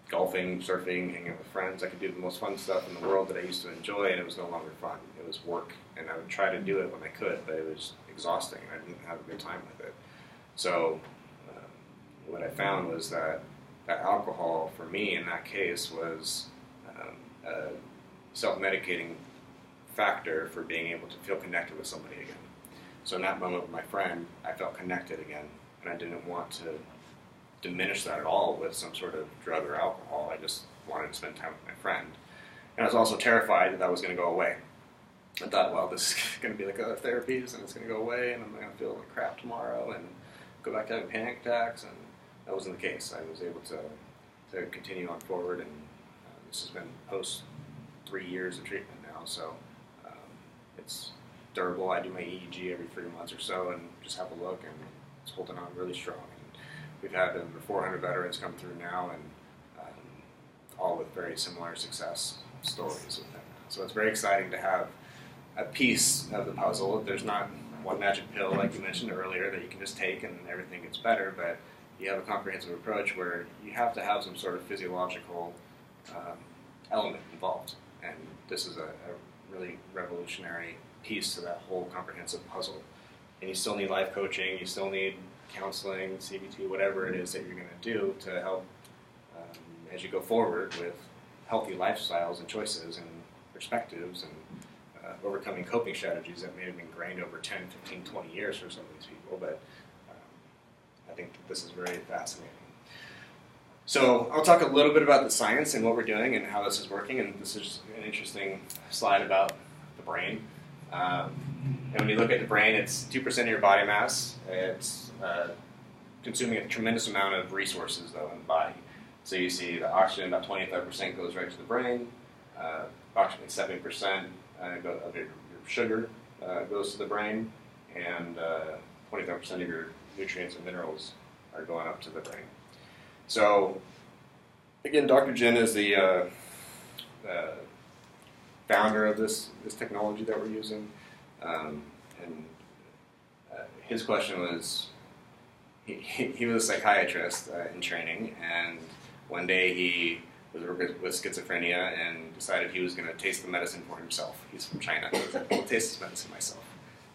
golfing, surfing, hanging out with friends. I could do the most fun stuff in the world that I used to enjoy, and it was no longer fun. It was work, and I would try to do it when I could, but it was exhausting. I didn't have a good time with it. So what I found was that alcohol, for me in that case, was a self-medicating factor for being able to feel connected with somebody again. So in that moment with my friend, I felt connected again, and I didn't want to diminish that at all with some sort of drug or alcohol. I just wanted to spend time with my friend. And I was also terrified that was going to go away. I thought, well, this is going to be like other therapies, and it's going to go away, and I'm going to feel like crap tomorrow and go back to having panic attacks, and that wasn't the case. I was able to continue on forward, and this has been post 3 years of treatment now, so it's durable. I do my EEG every 3 months or so and just have a look, and it's holding on really strong. And we've had over 400 veterans come through now, and all with very similar success stories with them. So it's very exciting to have a piece of the puzzle. There's not one magic pill, like you mentioned earlier, that you can just take and everything gets better, but you have a comprehensive approach where you have to have some sort of physiological element involved. And this is a really revolutionary piece to that whole comprehensive puzzle. And you still need life coaching, you still need counseling, CBT, whatever it is that you're going to do to help as you go forward with healthy lifestyles and choices and perspectives and overcoming coping strategies that may have been ingrained over 10, 15, 20 years for some of these people. But I think that this is very fascinating. So I'll talk a little bit about the science and what we're doing and how this is working, and this is an interesting slide about the brain. And when you look at the brain, it's 2% of your body mass. It's consuming a tremendous amount of resources, though, in the body. So you see the oxygen, about 25% goes right to the brain. Approximately 70% of your sugar goes to the brain, and 25% of your nutrients and minerals are going up to the brain. So, again, Dr. Jin is the founder of this technology that we're using, and his question was, he was a psychiatrist in training, and one day he was with schizophrenia and decided he was going to taste the medicine for himself. He's from China. He was like, I'll taste this medicine myself.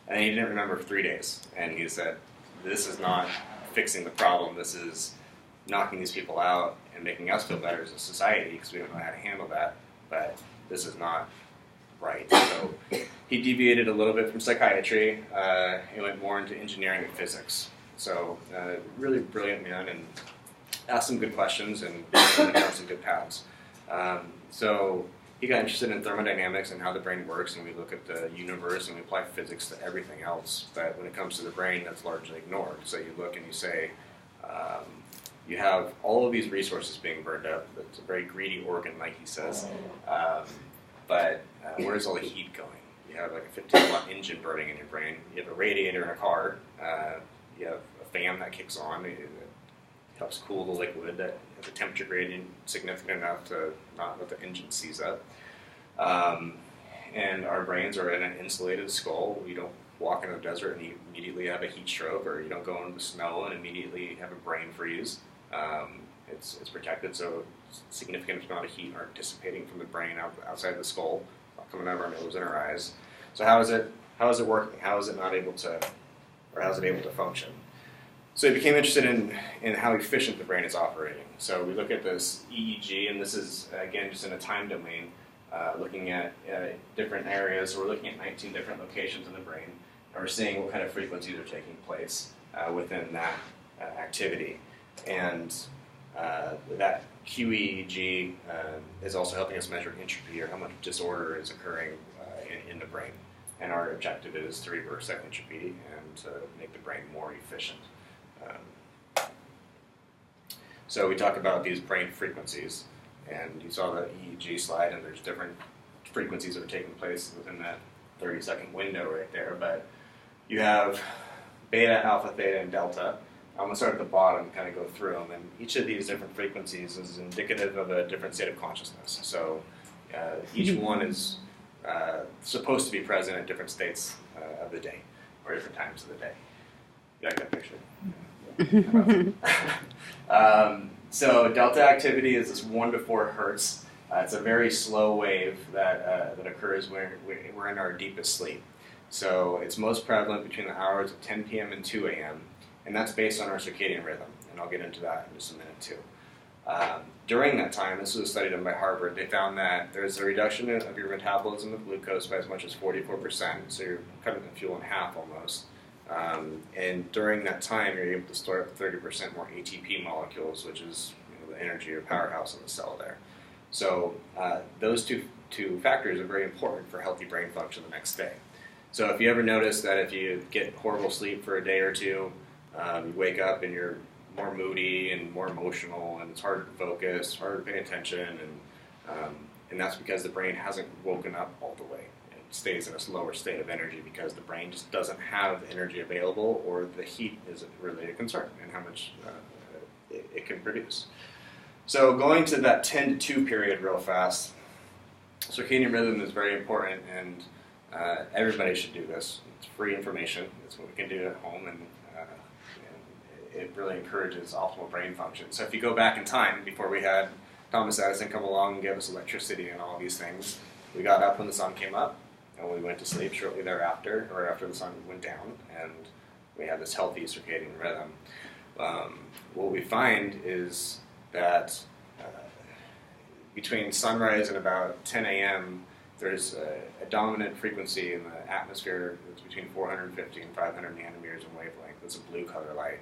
And he didn't remember for 3 days. And he said, this is not fixing the problem. This is knocking these people out and making us feel better as a society because we don't know how to handle that. But this is not right. So he deviated a little bit from psychiatry. He went more into engineering and physics. So really brilliant man, and asked some good questions and went down some good paths. So he got interested in thermodynamics and how the brain works, and we look at the universe and we apply physics to everything else. But when it comes to the brain, that's largely ignored. So you look and you say, you have all of these resources being burned up. It's a very greedy organ, like he says. But where's all the heat going? You have like a 15-watt engine burning in your brain. You have a radiator in a car. You have a fan that kicks on. It helps cool the liquid that has a temperature gradient significant enough to not let the engine seize up. And our brains are in an insulated skull. You don't walk in the desert and you immediately have a heat stroke, or you don't go into the snow and immediately have a brain freeze. It's protected, so significant amount of heat are dissipating from the brain outside the skull, coming out of our nose and our eyes. So how is it working? How is it not able to, or how is it able to function? So he became interested in how efficient the brain is operating. So we look at this EEG, and this is, again, just in a time domain, looking at different areas. So we're looking at 19 different locations in the brain, and we're seeing what kind of frequencies are taking place within that activity. And that QEEG is also helping us measure entropy, or how much disorder is occurring in the brain. And our objective is to reverse that entropy and to make the brain more efficient. So we talk about these brain frequencies, and you saw the EEG slide, and there's different frequencies that are taking place within that 30-second window right there. But you have beta, alpha, theta, and delta. I'm going to start at the bottom and kind of go through them, and each of these different frequencies is indicative of a different state of consciousness. So each one is supposed to be present at different states of the day, or different times of the day. You like that picture? So delta activity is this 1 to 4 hertz. It's a very slow wave that occurs when we're in our deepest sleep. So it's most prevalent between the hours of 10 p.m. and 2 a.m., and that's based on our circadian rhythm, and I'll get into that in just a minute too. During that time, this was a study done by Harvard, they found that there's a reduction of your metabolism of glucose by as much as 44%, so you're cutting the fuel in half almost. And during that time, you're able to store up to 30% more ATP molecules, which is the energy or powerhouse of the cell there. So those two factors are very important for healthy brain function the next day. So if you ever notice that if you get horrible sleep for a day or two, you wake up and you're more moody and more emotional, and it's hard to focus, hard to pay attention, and that's because the brain hasn't woken up all the way. It stays in a lower state of energy because the brain just doesn't have the energy available, or the heat isn't really a concern and how much it can produce. So going to that 10 to 2 period real fast, circadian rhythm is very important, and everybody should do this. It's free information. It's what we can do at home, and it really encourages optimal brain function. So if you go back in time, before we had Thomas Edison come along and give us electricity and all these things, we got up when the sun came up, and we went to sleep shortly thereafter, or after the sun went down, and we had this healthy circadian rhythm. What we find is that between sunrise and about 10 a.m., there's a dominant frequency in the atmosphere that's between 450 and 500 nanometers in wavelength. It's a blue color light.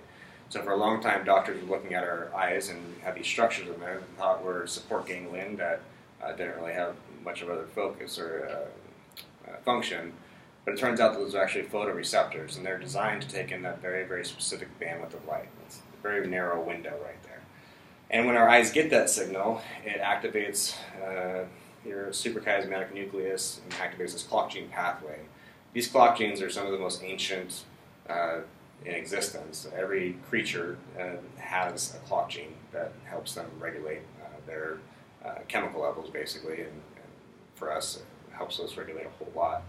So for a long time, doctors were looking at our eyes and had these structures in there that thought were support ganglion that didn't really have much of other focus or function. But it turns out that those are actually photoreceptors, and they're designed to take in that very, very specific bandwidth of light. It's a very narrow window right there. And when our eyes get that signal, it activates your suprachiasmatic nucleus and activates this clock gene pathway. These clock genes are some of the most ancient in existence. Every creature has a clock gene that helps them regulate their chemical levels, basically, and for us, it helps us regulate a whole lot.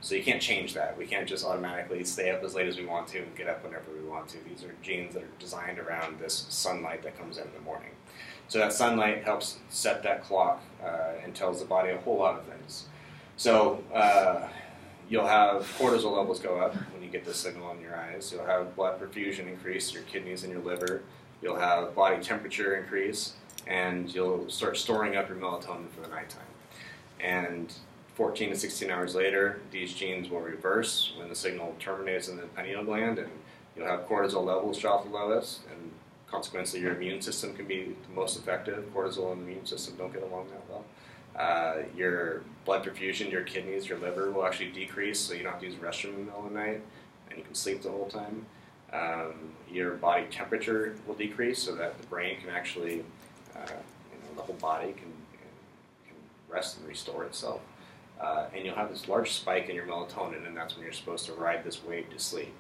So you can't change that. We can't just automatically stay up as late as we want to and get up whenever we want to. These are genes that are designed around this sunlight that comes in the morning. So that sunlight helps set that clock and tells the body a whole lot of things. So you'll have cortisol levels go up when you get this signal in your eyes. You'll have blood perfusion increase, your kidneys and your liver. You'll have body temperature increase, and you'll start storing up your melatonin for the nighttime. And 14 to 16 hours later, these genes will reverse when the signal terminates in the pineal gland, and you'll have cortisol levels drop the lowest, and consequently your immune system can be the most effective. Cortisol and the immune system don't get along that well. Your blood perfusion, your kidneys, your liver will actually decrease, so you don't have to use the restroom in the middle of the night, and you can sleep the whole time. Your body temperature will decrease so that the brain can actually, the whole body can rest and restore itself. And you'll have this large spike in your melatonin, and that's when you're supposed to ride this wave to sleep.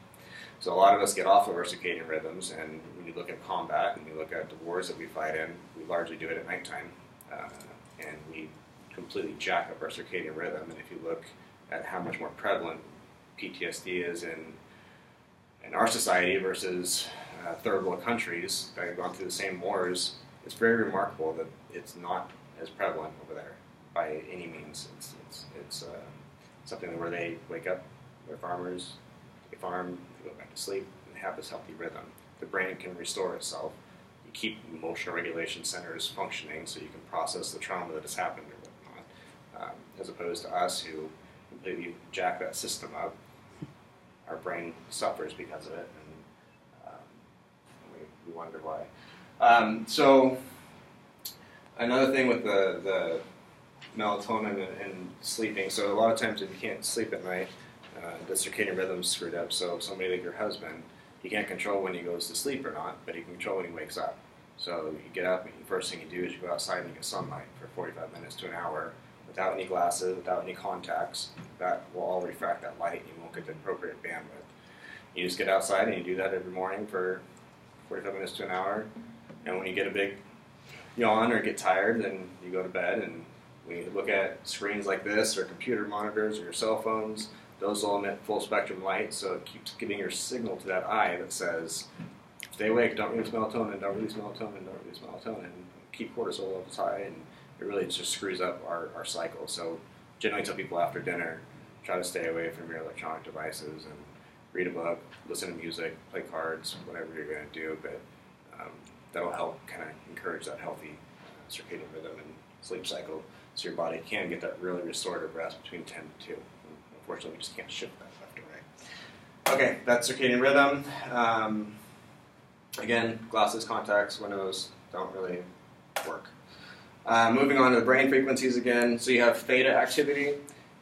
So a lot of us get off of our circadian rhythms, and when you look at combat and you look at the wars that we fight in, we largely do it at nighttime, and we completely jack up our circadian rhythm. And if you look at how much more prevalent PTSD is in our society versus third world countries that have gone through the same wars, it's very remarkable that it's not as prevalent over there by any means. It's something where they wake up, they're farmers, they farm, they go back to sleep, and they have this healthy rhythm. The brain can restore itself. You keep emotional regulation centers functioning so you can process the trauma that has happened or whatnot, as opposed to us who completely jack that system up. Our brain suffers because of it, and we wonder why. So another thing with the melatonin and sleeping, so a lot of times if you can't sleep at night, the circadian rhythm's screwed up. So somebody like your husband, he can't control when he goes to sleep or not, but he can control when he wakes up. So you get up and the first thing you do is you go outside and you get sunlight for 45 minutes to an hour without any glasses, without any contacts. That will all refract that light and you won't get the appropriate bandwidth. You just get outside and you do that every morning for 45 minutes to an hour, and when you get a big yawn or get tired, then you go to bed. And when you look at screens like this or computer monitors or your cell phones, those will emit full spectrum light, so it keeps giving your signal to that eye that says, stay awake, don't release melatonin, don't release melatonin, don't release melatonin, keep cortisol levels high, and it really just screws up our cycle. So generally tell people after dinner, try to stay away from your electronic devices and read a book, listen to music, play cards, whatever you're going to do, but that'll help kind of encourage that healthy circadian rhythm and sleep cycle so your body can get that really restorative rest between 10 to 2. Unfortunately, we just can't shift that left or right. Okay, that's circadian rhythm. Again, glasses, contacts, windows don't really work. Moving on to the brain frequencies again. So you have theta activity.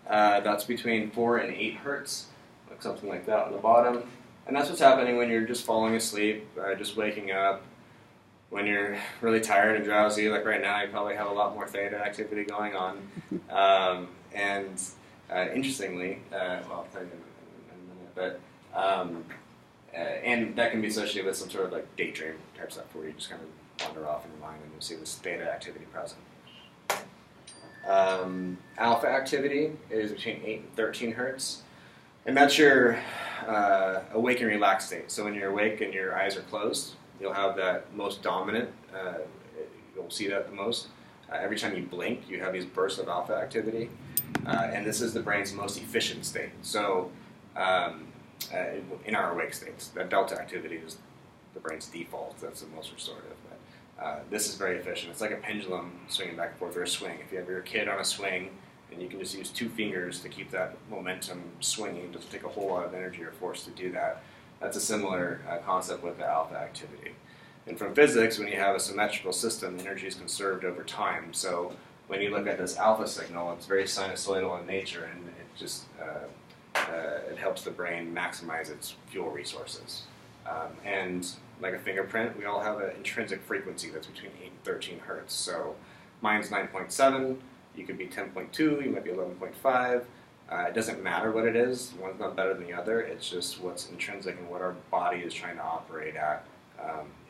That's between 4 and 8 hertz, like something like that on the bottom. And that's what's happening when you're just falling asleep, just waking up. When you're really tired and drowsy, like right now, you probably have a lot more theta activity going on. Interestingly, well, I'll tell you in a minute, but and that can be associated with some sort of like daydream type stuff where you just kind of wander off in your mind and you see this theta activity present. Alpha activity is between 8 and 13 hertz, and that's your awake and relaxed state. So when you're awake and your eyes are closed, you'll have that most dominant, you'll see that the most. Every time you blink, you have these bursts of alpha activity. And this is the brain's most efficient state. So in our awake states, that delta activity is the brain's default. That's the most restorative. But this is very efficient. It's like a pendulum swinging back and forth, or a swing. If you have your kid on a swing, and you can just use 2 fingers to keep that momentum swinging, it doesn't take a whole lot of energy or force to do that. That's a similar concept with the alpha activity. And from physics, when you have a symmetrical system, energy is conserved over time. So when you look at this alpha signal, it's very sinusoidal in nature, and it just it helps the brain maximize its fuel resources. And like a fingerprint, we all have an intrinsic frequency that's between 8 and 13 hertz. So mine's 9.7, You could be 10.2, you might be 11.5. It doesn't matter what it is. One's not better than the other. It's just what's intrinsic and what our body is trying to operate at.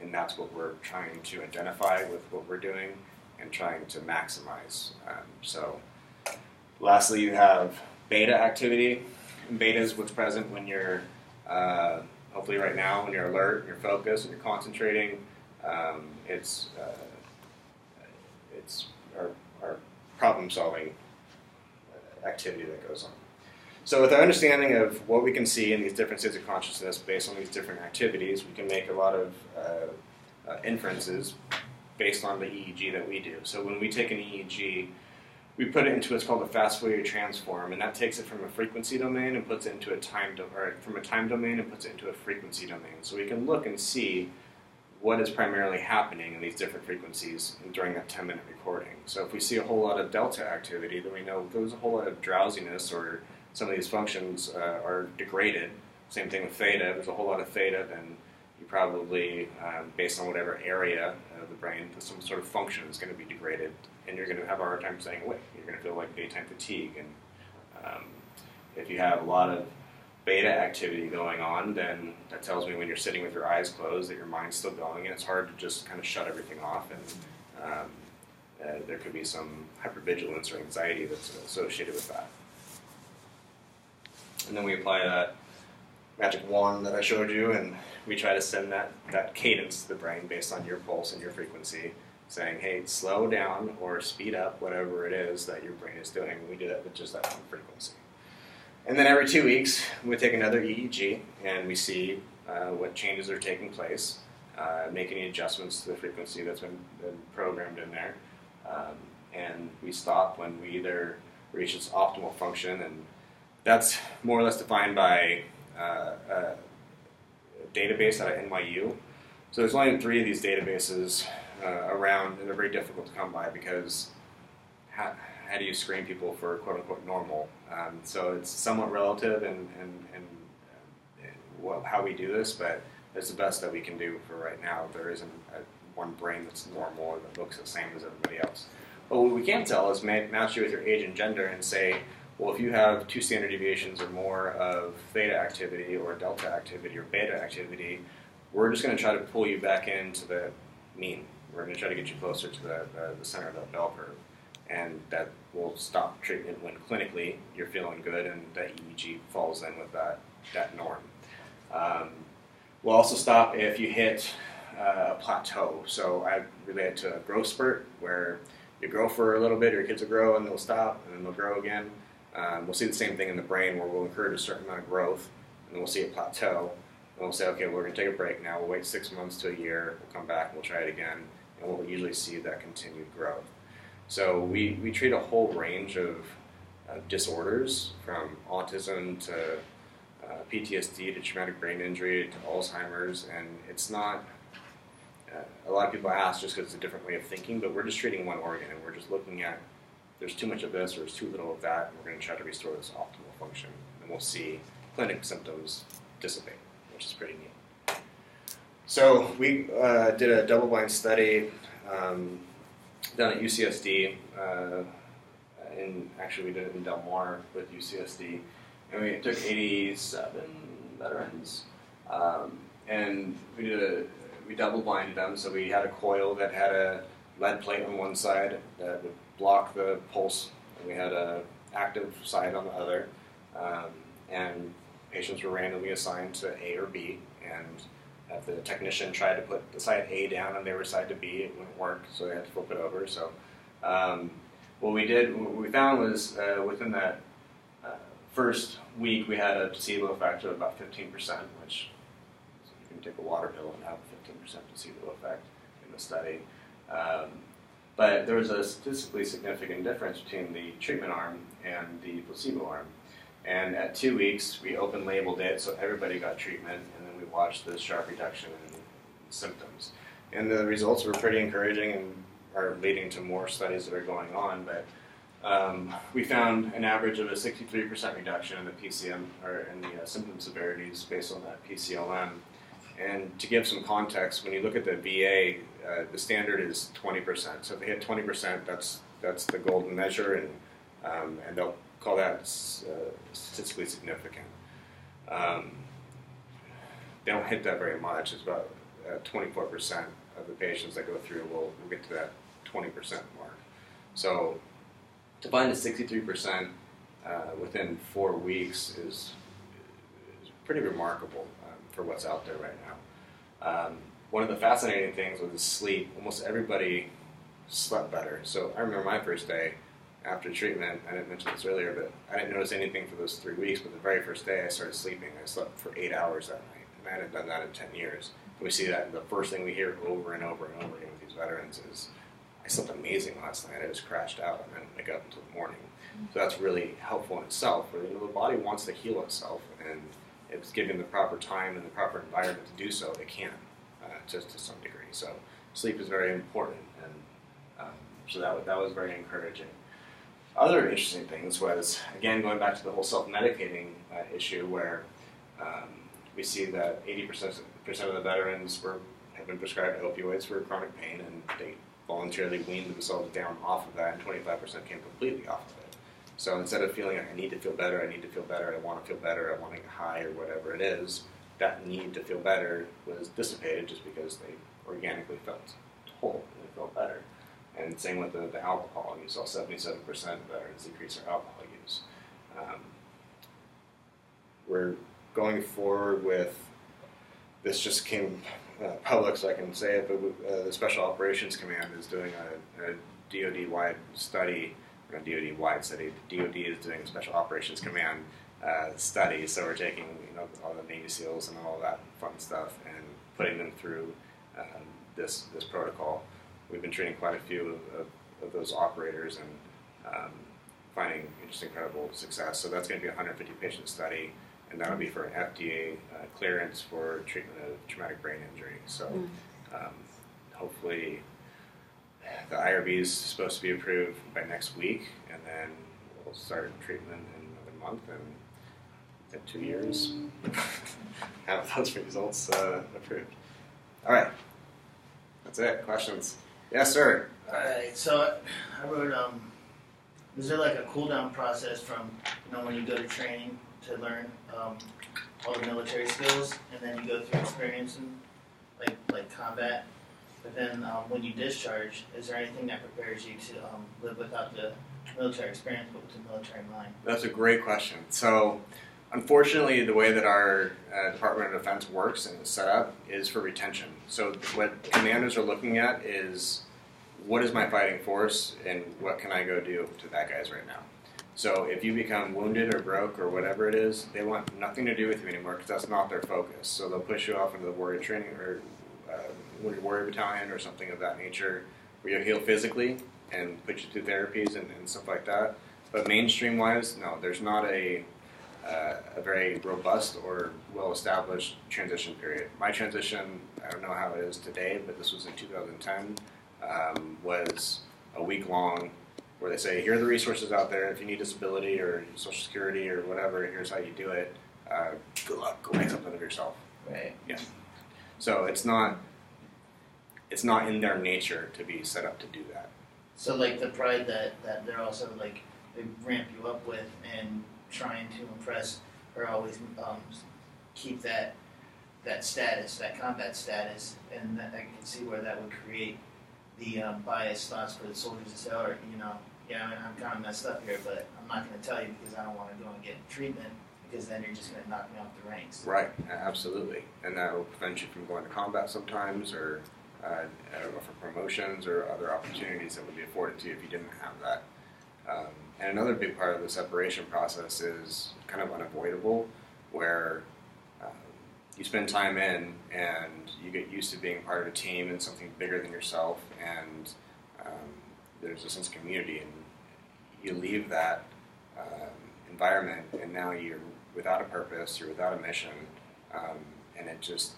And that's what we're trying to identify with what we're doing and trying to maximize. So lastly, you have beta activity. And beta is what's present when you're, hopefully right now, when you're alert, and you're focused, and you're concentrating. It's our problem-solving activity that goes on. So with our understanding of what we can see in these different states of consciousness based on these different activities, we can make a lot of inferences based on the EEG that we do. So when we take an EEG, we put it into what's called a fast Fourier transform, and that takes it from a frequency domain and puts it into a from a time domain and puts it into a frequency domain. So we can look and see what is primarily happening in these different frequencies during that 10-minute recording. So if we see a whole lot of delta activity, then we know there's a whole lot of drowsiness, or some of these functions are degraded. Same thing with theta. If there's a whole lot of theta, then you probably, based on whatever area of the brain, some sort of function is going to be degraded, and you're going to have a hard time staying awake. You're going to feel like daytime fatigue. And if you have a lot of beta activity going on, then that tells me when you're sitting with your eyes closed that your mind's still going, and it's hard to just kind of shut everything off, and there could be some hypervigilance or anxiety that's associated with that. And then we apply that magic wand that I showed you, and we try to send that cadence to the brain based on your pulse and your frequency, saying, hey, slow down or speed up whatever it is that your brain is doing. We do that with just that one frequency. And then every 2 weeks, we take another EEG, and we see what changes are taking place, make any adjustments to the frequency that's been programmed in there, and we stop when we either reach its optimal function, and that's more or less defined by a database out of NYU. So there's only 3 of these databases around, and they're very difficult to come by because how do you screen people for quote-unquote normal? So it's somewhat relative in how we do this, but it's the best that we can do for right now. There isn't one brain that's normal or that looks the same as everybody else. But what we can tell is match you with your age and gender and say, well, if you have 2 standard deviations or more of theta activity or delta activity or beta activity, we're just going to try to pull you back into the mean. We're going to try to get you closer to the center of that bell curve. And that will stop treatment when clinically you're feeling good and that EEG falls in with that norm. We'll also stop if you hit a plateau. So I relate it to a growth spurt where you grow for a little bit, your kids will grow and they'll stop and then they'll grow again. We'll see the same thing in the brain where we'll encourage a certain amount of growth and then we'll see a plateau. And we'll say, okay, we're going to take a break now. We'll wait 6 months to a year. We'll come back and we'll try it again. And we'll usually see that continued growth. So we treat a whole range of disorders, from autism to PTSD to traumatic brain injury to Alzheimer's, and it's not, a lot of people ask just because it's a different way of thinking, but we're just treating one organ, and we're just looking at, there's too much of this or there's too little of that, and we're going to try to restore this optimal function, and we'll see clinic symptoms dissipate, which is pretty neat. So we did a double-blind study down at UCSD, and actually we did it in Del Mar with UCSD, and we took 87 veterans, and we double-blinded them, so we had a coil that had a lead plate on one side that would block the pulse, and we had an active side on the other, and patients were randomly assigned to A or B, and if the technician tried to put the side A down and they were side to B, it wouldn't work, so they had to flip it over. So what we found was within that first week we had a placebo effect of about 15%, which you can take a water pill and have a 15% placebo effect in the study. But there was a statistically significant difference between the treatment arm and the placebo arm. And at 2 weeks, we open labeled it, so everybody got treatment, and then we watched the sharp reduction in symptoms. And the results were pretty encouraging and are leading to more studies that are going on, but we found an average of a 63% reduction in the PCM, or in the symptom severities based on that PCLM. And to give some context, when you look at the VA, the standard is 20%. So if they hit 20%, that's That's the golden measure, and they'll call that statistically significant. They don't hit that very much. It's about 24% of the patients that go through will get to that 20% mark. So to find a 63% within 4 weeks is pretty remarkable for what's out there right now. One of the fascinating things with sleep, almost everybody slept better. So I remember my first day after treatment, I didn't mention this earlier, but I didn't notice anything for those 3 weeks, but the very first day I started sleeping, I slept for 8 hours that night, and I hadn't done that in 10 years. And we see that the first thing we hear over and over and over again with these veterans is, I slept amazing last night, I just crashed out and didn't wake up until the morning. So that's really helpful in itself, where the body wants to heal itself, and if it's given the proper time and the proper environment to do so, it can, just to some degree. So sleep is very important, and so that was very encouraging. Other interesting things was, again, going back to the whole self-medicating issue, where we see that 80% of the veterans have been prescribed opioids for chronic pain, and they voluntarily weaned themselves down off of that, and 25% came completely off of it. So instead of feeling like I need to feel better, I want to feel better, I want to get high, or whatever it is, that need to feel better was dissipated just because they organically felt whole and they felt better. And same with the alcohol. You saw 77% of veterans decrease their alcohol use. We're going forward with, this just came public, so I can say it, but the Special Operations Command is doing a DoD-wide study, or a DoD-wide study. The DoD is doing a Special Operations Command study, so we're taking all the Navy SEALs and all that fun stuff and putting them through this protocol. We've been treating quite a few of those operators and finding just incredible success. So that's going to be a 150 patient study, and that'll be for an FDA clearance for treatment of traumatic brain injury. So hopefully the IRB is supposed to be approved by next week, and then we'll start treatment in another month, and in 2 years have those results approved. All right, that's it. Questions? Yes, sir. Alright, so I wrote, is there like a cool down process from, when you go to training to learn all the military skills, and then you go through experience in like combat, but then when you discharge, is there anything that prepares you to live without the military experience but with the military mind? That's a great question. So unfortunately, the way that our Department of Defense works and is set up is for retention. So what commanders are looking at is, what is my fighting force and what can I go do to that guys right now? So if you become wounded or broke or whatever it is, they want nothing to do with you anymore because that's not their focus. So they'll push you off into the warrior training or wounded warrior battalion or something of that nature, where you'll heal physically and put you through therapies and stuff like that. But mainstream-wise, no, there's not a very robust or well-established transition period. My transition, I don't know how it is today, but this was in 2010, was a week long, where they say, here are the resources out there. If you need disability or Social Security or whatever, here's how you do it. Good luck. Go make something of yourself. Right. Yeah. So it's not in their nature to be set up to do that. So like the pride that they're also like, they ramp you up with and trying to impress or always keep that status, that combat status, and that I can see where that would create the biased thoughts for the soldiers to say, oh, I'm kind of messed up here, but I'm not going to tell you because I don't want to go and get treatment, because then you're just going to knock me off the ranks. Right, absolutely. And that will prevent you from going to combat sometimes, or for promotions or other opportunities that would be afforded to you if you didn't have that. And another big part of the separation process is kind of unavoidable, where you spend time in and you get used to being part of a team and something bigger than yourself, and there's a sense of community, and you leave that environment and now you're without a purpose, you're without a mission, and it just,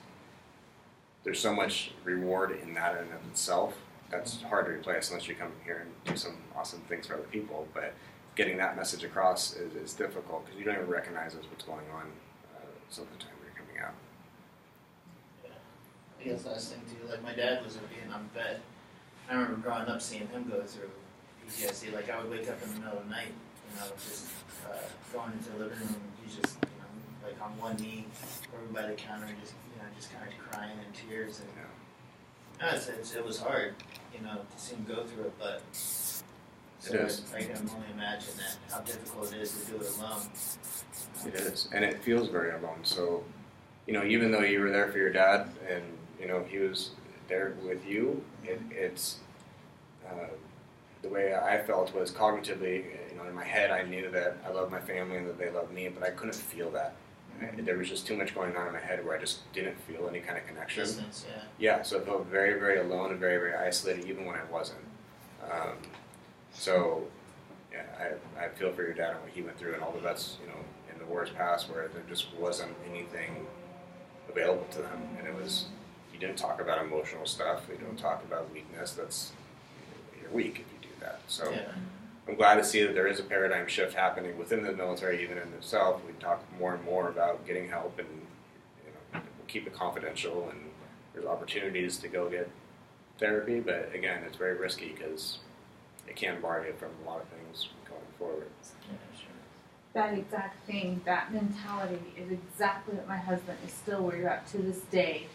there's so much reward in that in and of itself that's hard to replace unless you come here and do some awesome things for other people. But getting that message across is difficult because you don't even recognize what's going on some of the time when you're coming out. I guess last thing too, like my dad was a Vietnam vet. I remember growing up seeing him go through PTSD. Like I would wake up in the middle of the night, just going into the living room, and he's just, like on one knee over by the counter, just kind of crying in tears. And it was hard, to see him go through it, but so It is. I can only imagine that how difficult it is to do it alone. It is, and it feels very alone. So, even though you were there for your dad, and he was there with you, it's the way I felt was cognitively. In my head, I knew that I loved my family and that they loved me, but I couldn't feel that. There was just too much going on in my head where I just didn't feel any kind of connection. Distance, yeah. Yeah, so I felt very, very alone and very, very isolated, even when I wasn't. So, yeah, I feel for your dad and what he went through, and all the vets, in the war's past, where there just wasn't anything available to them, and you didn't talk about emotional stuff, you don't talk about weakness. You're weak if you do that. So. Yeah. I'm glad to see that there is a paradigm shift happening within the military, even in itself. We talk more and more about getting help, and we'll keep it confidential. And there's opportunities to go get therapy, but again, it's very risky because it can bar you from a lot of things going forward. Yeah, sure. That exact thing, that mentality is exactly what my husband is still worried about to this day.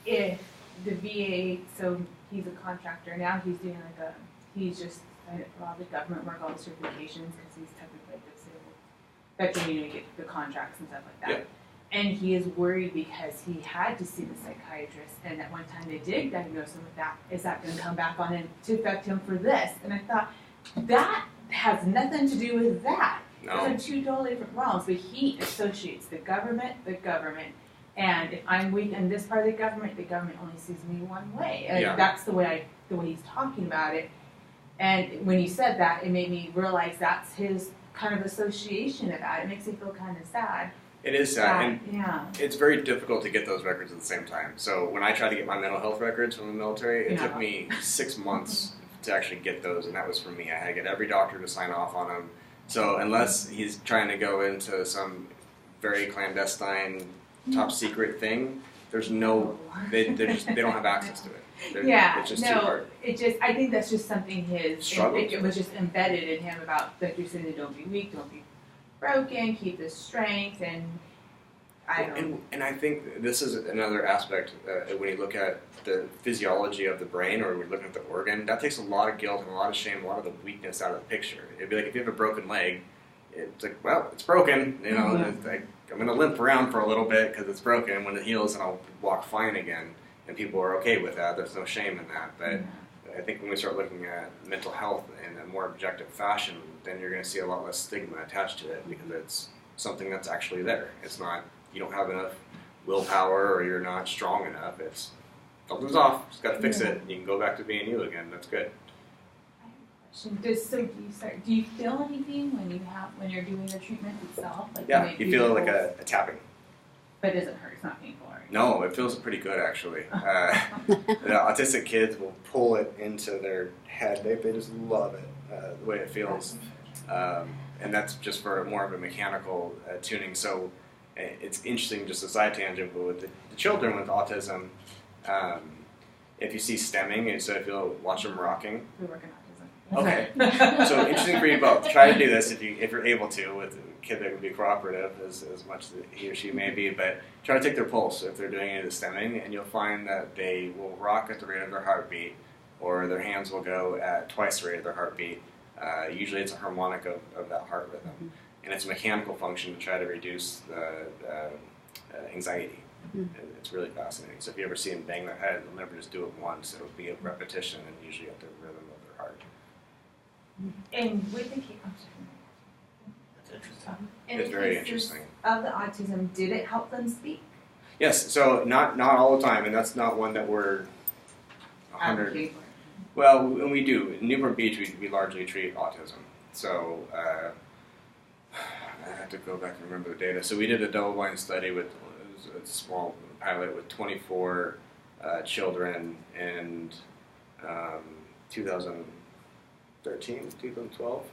If the VA, so he's a contractor, now he's doing he's just signed up for all the government work, all the certifications, because he's technically a disabled veteran, get the contracts and stuff like that. Yeah. And he is worried because he had to see the psychiatrist, and at one time they did diagnose him with that. Is that going to come back on him to affect him for this? And I thought, that has nothing to do with that. No. Those are two totally different realms, but he associates the government, and if I'm weak in this part of the government only sees me one way. And Yeah. that's the way he's talking about it. And when you said that, it made me realize that's his kind of association of that. It makes me feel kind of sad. It is sad, and Yeah. it's very difficult to get those records at the same time. So when I tried to get my mental health records from the military, it took me 6 months to actually get those, and that was for me. I had to get every doctor to sign off on them. So unless he's trying to go into some very clandestine, top secret thing, there's no, they don't have access to it. It's just too hard. I think that's just something Struggle. it was just embedded in him about, like you're saying, don't be weak, don't be broken, keep this strength, and And I think this is another aspect when you look at the physiology of the brain, or when you look at the organ, that takes a lot of guilt and a lot of shame, a lot of the weakness out of the picture. It'd be like if you have a broken leg, it's like, well, it's broken. It's like, I'm going to limp around for a little bit because it's broken. When it heals, and I'll walk fine again. And people are okay with that. There's no shame in that. But I think when we start looking at mental health in a more objective fashion, then you're going to see a lot less stigma attached to it because it's something that's actually there. It's not, you don't have enough willpower or you're not strong enough. It's something's off. Just got to fix it. You can go back to being you again. That's good. do you feel anything when you're doing the treatment itself? Like Yeah, you feel like a tapping. But it doesn't hurt. It's not painful. Right? No, it feels pretty good actually. The autistic kids will pull it into their head. They just love it, the way it feels. And that's just for more of a mechanical tuning. So it's interesting, just a side tangent, but with the children with autism, if you see stemming, so if you'll watch them rocking. We work in autism. Okay. So interesting for you both. Try to do this if you're able to with a kid that can be cooperative as much as he or she may be, but try to take their pulse if they're doing any of the stemming, and you'll find that they will rock at the rate of their heartbeat, or their hands will go at twice the rate of their heartbeat. Usually it's a harmonic of that heart rhythm. And it's a mechanical function to try to reduce the anxiety. It's really fascinating. So if you ever see them bang their head, they'll never just do it once. It'll be a repetition and usually at the rhythm of their heart. And with the I'm sorry. That's interesting. In It's the very cases interesting. of the autism, did it help them speak? Yes, so not all the time, and that's not one that we're 100. Advocate for? Well, when we do, in Newport Beach, we largely treat autism. So I have to go back and remember the data. So we did a double-blind study with a small pilot with 24 children in 2013, 2012.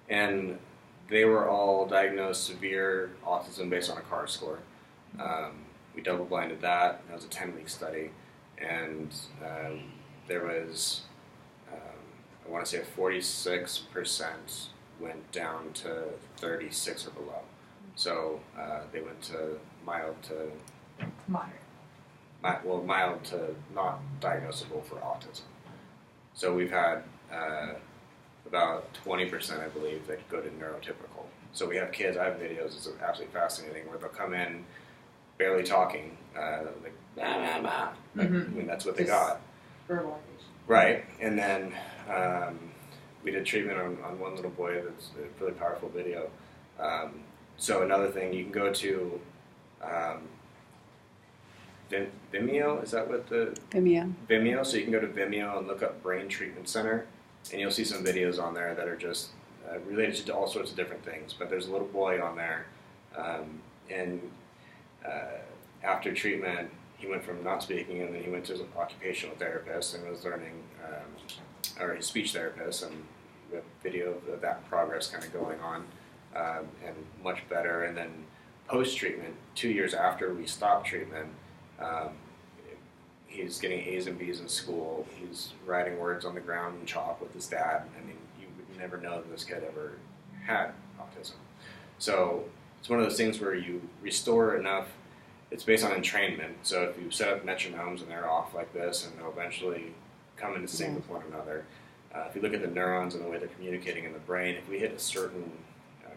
And they were all diagnosed severe autism based on a CAR score. We double-blinded that. That was a 10-week study. And there was I want to say 46% went down to 36 or below. So they went to mild to Moderate. mild to not diagnosable for autism. So we've had about 20%, I believe, that go to neurotypical. So we have kids. I have videos. It's absolutely fascinating where they'll come in barely talking, like bah, bah, bah. Like, I mean, that's what they got. Verbalization. Right, and then we did treatment on one little boy. That's a really powerful video. So another thing, you can go to Vimeo. Is that what the Vimeo. Vimeo? So you can go to Vimeo and look up Brain Treatment Center, and you'll see some videos on there that are just related to all sorts of different things. But there's a little boy on there, and after treatment, he went from not speaking, and then he went to an occupational therapist and was learning, or a speech therapist, and we have video of that progress kind of going on, and much better. And then post-treatment, 2 years after we stopped treatment, he's getting A's and B's in school. He's writing words on the ground in chalk with his dad. I mean, you would never know that this kid ever had autism. So it's one of those things where you restore enough. It's based on entrainment. So if you set up metronomes and they're off like this, and they'll eventually come into sync with one another. If you look at the neurons and the way they're communicating in the brain, if we hit a certain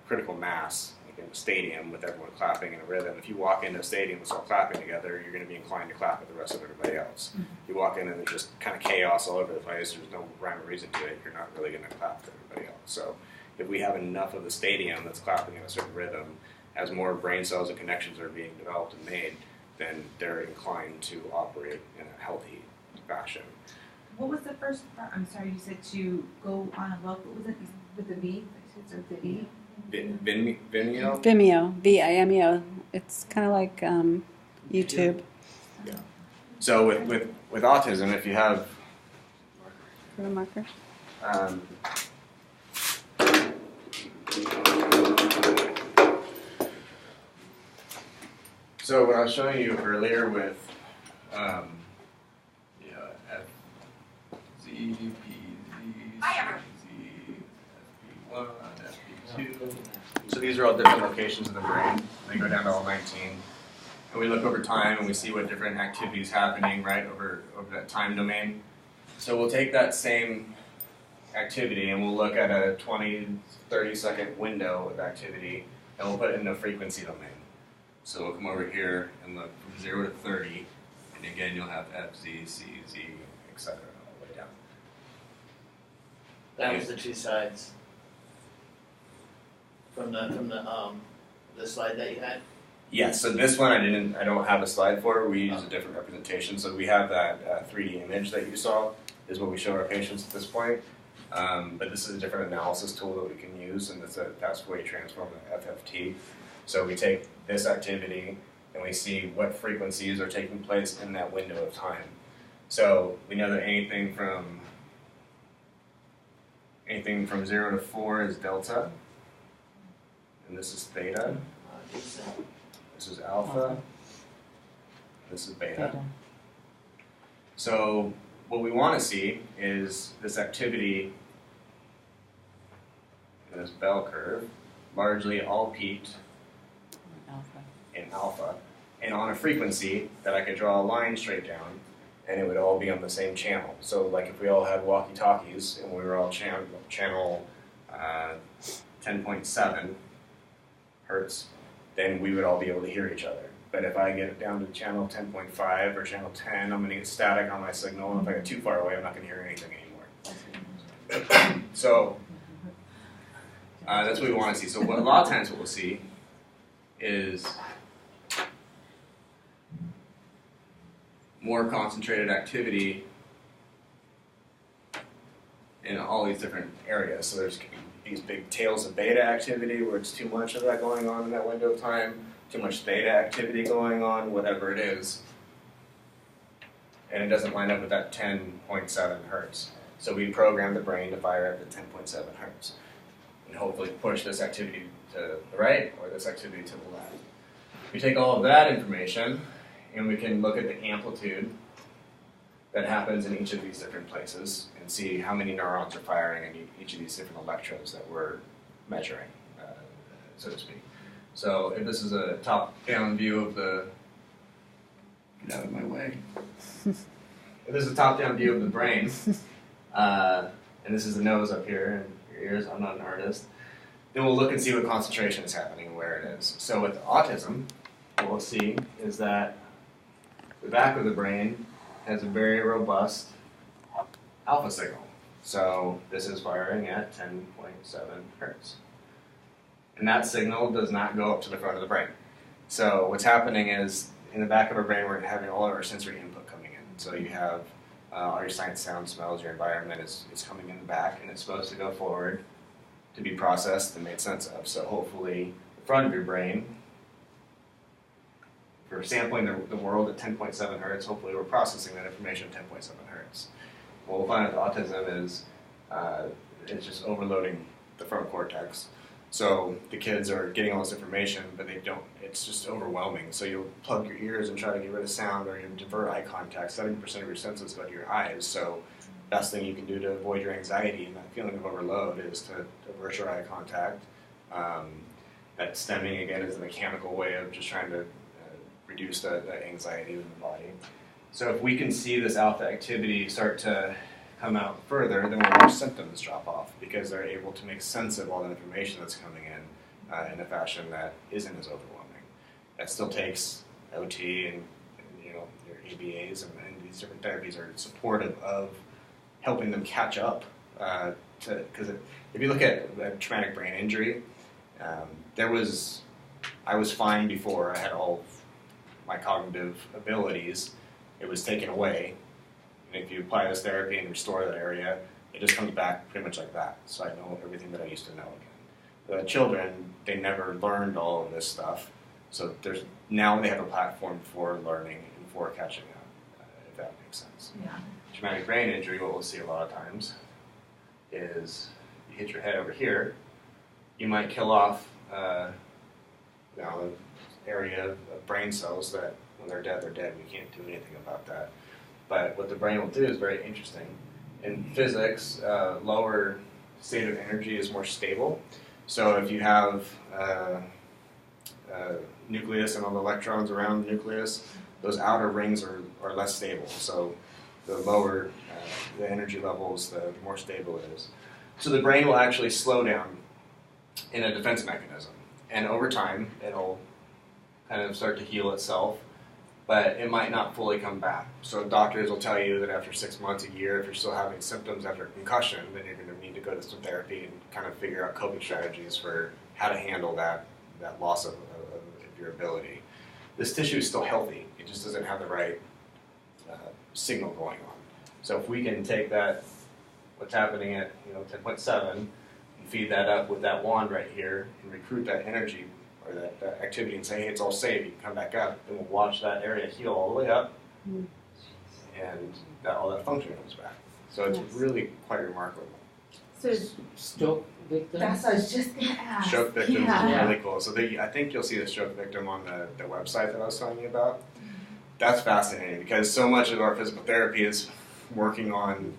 critical mass, like in a stadium with everyone clapping in a rhythm, if you walk into a stadium and start clapping together, you're going to be inclined to clap with the rest of everybody else. If you walk in and there's just kind of chaos all over the place, there's no rhyme or reason to it, you're not really going to clap with everybody else. So if we have enough of the stadium that's clapping in a certain rhythm, as more brain cells and connections are being developed and made, then they're inclined to operate in a healthy fashion. What was the first part? I'm sorry, you said to go on a look. What was it with the V? You said with the E? Vimeo? Vimeo. V-I-M-E-O. It's kind of like YouTube. Yeah. So with autism, if you have Put a marker. So what I was showing you earlier with Z, P, Z, FP1, FP2. So these are all different locations of the brain. They go down to all 19. And we look over time and we see what different activities happening, right, over that time domain. So we'll take that same activity and we'll look at a 20, 30-second window of activity and we'll put it in a frequency domain. So we'll come over here and look from 0 to 30, and again you'll have F, Z, C, Z, etc. all the way down. That was the two sides from the slide that you had. Yes, so this one I don't have a slide for. We use a different representation. So we have that 3D image that you saw is what we show our patients at this point. But this is a different analysis tool that we can use, and that's the way you transform the FFT. So we take this activity and we see what frequencies are taking place in that window of time. So we know that anything from 0 to 4 is delta, and this is theta. This is alpha. This is beta. So what we want to see is this activity in this bell curve, largely all peaked in alpha, and on a frequency that I could draw a line straight down, and it would all be on the same channel. So like if we all had walkie-talkies and we were all channel 10.7 hertz, then we would all be able to hear each other. But if I get it down to channel 10.5 or channel 10, I'm going to get static on my signal, and if I get too far away, I'm not going to hear anything anymore. So that's what we want to see. So a lot of times what we'll see is more concentrated activity in all these different areas. So there's these big tails of beta activity where it's too much of that going on in that window of time, too much theta activity going on, whatever it is, and it doesn't line up with that 10.7 hertz. So we program the brain to fire at the 10.7 hertz and hopefully push this activity to the right or this activity to the left. We take all of that information and we can look at the amplitude that happens in each of these different places and see how many neurons are firing in each of these different electrodes that we're measuring, so to speak. So if this is a top-down view of the, get out of my way. If this is a top-down view of the brain, and this is the nose up here and your ears, I'm not an artist, then we'll look and see what concentration is happening and where it is. So with autism, what we'll see is that the back of the brain has a very robust alpha signal. So this is firing at 10.7 hertz. And that signal does not go up to the front of the brain. So what's happening is in the back of our brain, we're having all of our sensory input coming in. So you have all your sights, sounds, smells, your environment is coming in the back, and it's supposed to go forward to be processed and made sense of. So hopefully the front of your brain, if we're sampling the world at 10.7 hertz, hopefully we're processing that information at 10.7 hertz. What we'll find with autism is it's just overloading the frontal cortex. So the kids are getting all this information, but they don't, it's just overwhelming. So you'll plug your ears and try to get rid of sound, or you divert eye contact. 70% of your senses go to your eyes. So best thing you can do to avoid your anxiety and that feeling of overload is to avert your eye contact. That stemming, again, is a mechanical way of just trying to reduce the anxiety in the body. So if we can see this alpha activity start to come out further, then we'll watch symptoms drop off because they're able to make sense of all the information that's coming in a fashion that isn't as overwhelming. That still takes OT and your ABAs and these different therapies are supportive of helping them catch up. Because if you look at a traumatic brain injury, I was fine before I had all of my cognitive abilities. It was taken away. And if you apply this therapy and restore that area, it just comes back pretty much like that. So I know everything that I used to know again. The children, they never learned all of this stuff. So now they have a platform for learning and for catching up, if that makes sense. Yeah. Traumatic brain injury, what we'll see a lot of times is you hit your head over here, you might kill off an area of brain cells that when they're dead, they're dead. We can't do anything about that. But what the brain will do is very interesting. In physics, lower state of energy is more stable. So if you have a nucleus and all the electrons around the nucleus, those outer rings are less stable. So the lower the energy levels, the more stable it is. So the brain will actually slow down in a defense mechanism. And over time, it'll kind of start to heal itself, but it might not fully come back. So doctors will tell you that after 6 months, a year, if you're still having symptoms after a concussion, then you're going to need to go to some therapy and kind of figure out coping strategies for how to handle that loss of your ability. This tissue is still healthy. It just doesn't have the right signal going on. So if we can take that, what's happening at 10.7, and feed that up with that wand right here and recruit that energy or that activity and say, hey, it's all safe, you can come back up, then we'll watch that area heal all the way up, and all that function comes back. So it's really quite remarkable. So Stroke victims. that's what I was just gonna ask. Stroke victims Yeah. is really cool. So I think you'll see the stroke victim on the website that I was telling you about. That's fascinating because so much of our physical therapy is working on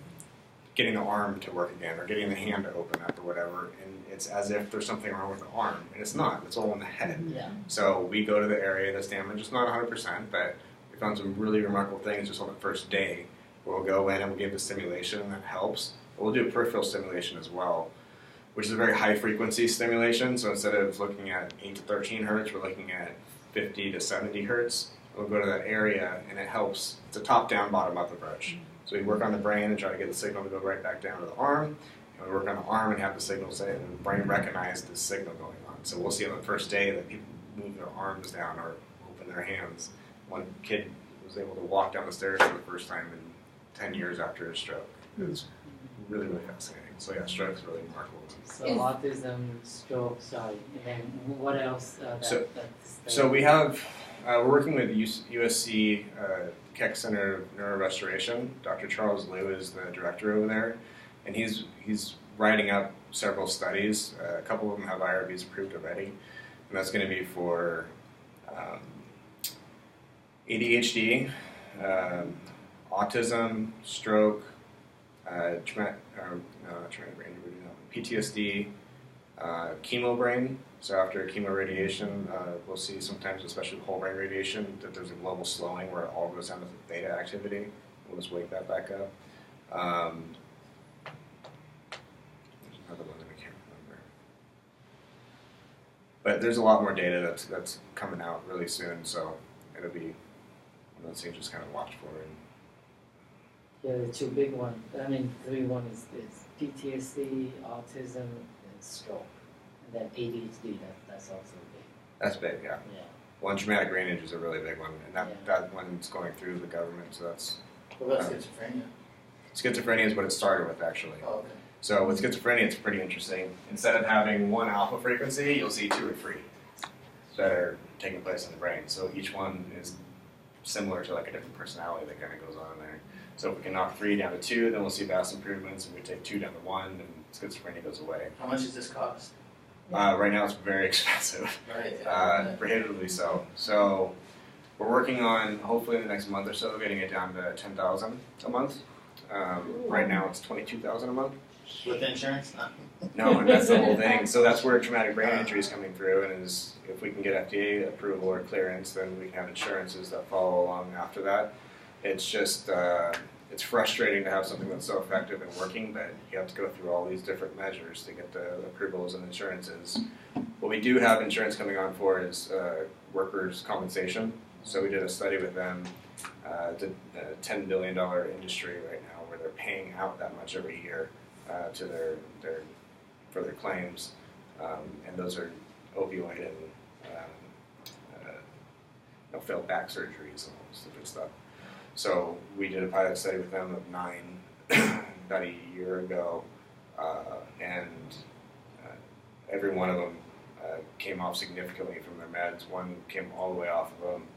getting the arm to work again or getting the hand to open up or whatever, and it's as if there's something wrong with the arm, and it's not. It's all in the head. Yeah. So we go to the area that's damaged. It's not 100%, but we found some really remarkable things just on the first day. We'll go in and we'll give the stimulation, and that helps. But we'll do a peripheral stimulation as well, which is a very high frequency stimulation. So instead of looking at 8 to 13 hertz, we're looking at 50 to 70 hertz. We'll go to that area, and it helps. It's a top-down, bottom-up approach. So we work on the brain and try to get the signal to go right back down to the arm. And we work on the arm and have the signal say, and the brain recognize the signal going on. So we'll see on the first day that people move their arms down or open their hands. One kid was able to walk down the stairs for the first time in 10 years after his stroke. It's really, really fascinating. So yeah, stroke's really remarkable. So autism, stroke, sorry. And then what else? So we have, we're working with USC Keck Center of Neurorestoration. Dr. Charles Liu is the director over there, and he's writing up several studies. A couple of them have IRBs approved already, and that's going to be for ADHD, autism, stroke, traumatic brain injury, PTSD, chemo brain. So after chemo radiation, we'll see sometimes, especially with whole brain radiation, that there's a global slowing where it all goes down to theta activity. We'll just wake that back up. There's another one that I can't remember. But there's a lot more data that's coming out really soon, so it'll be one of those things just kind of watch for. Yeah, the two big ones. I mean, three one is PTSD, autism, and stroke, and then ADHD. That's also big. That's big, yeah. Yeah. One traumatic brain injury is a really big one, and Yeah. that one's going through the government, so that's. What about schizophrenia? Schizophrenia is what it started with, actually. Oh, okay. So with schizophrenia, it's pretty interesting. Instead of having one alpha frequency, you'll see 2 or 3 that are taking place in the brain. So each one is similar to like a different personality that kind of goes on there. So if we can knock 3 down to 2, then we'll see vast improvements. If we take 2 down to 1, then schizophrenia goes away. How much does this cost? Right now, it's very expensive, Right. prohibitively so. So we're working on, hopefully in the next month or so, getting it down to $10,000 a month. Right now, it's $22,000 a month. With insurance? No, and that's the whole thing. So that's where traumatic brain injury is coming through, and is if we can get FDA approval or clearance, then we can have insurances that follow along after that. It's just it's frustrating to have something that's so effective and working, but you have to go through all these different measures to get the approvals and insurances. What we do have insurance coming on for is workers' compensation. So we did a study with them. It's a $10 billion industry right now where they're paying out that much every year to for their claims, and those are opioid and failed back surgeries and all this different stuff. So we did a pilot study with them of 9 about a year ago, and every one of them came off significantly from their meds. One came all the way off of them.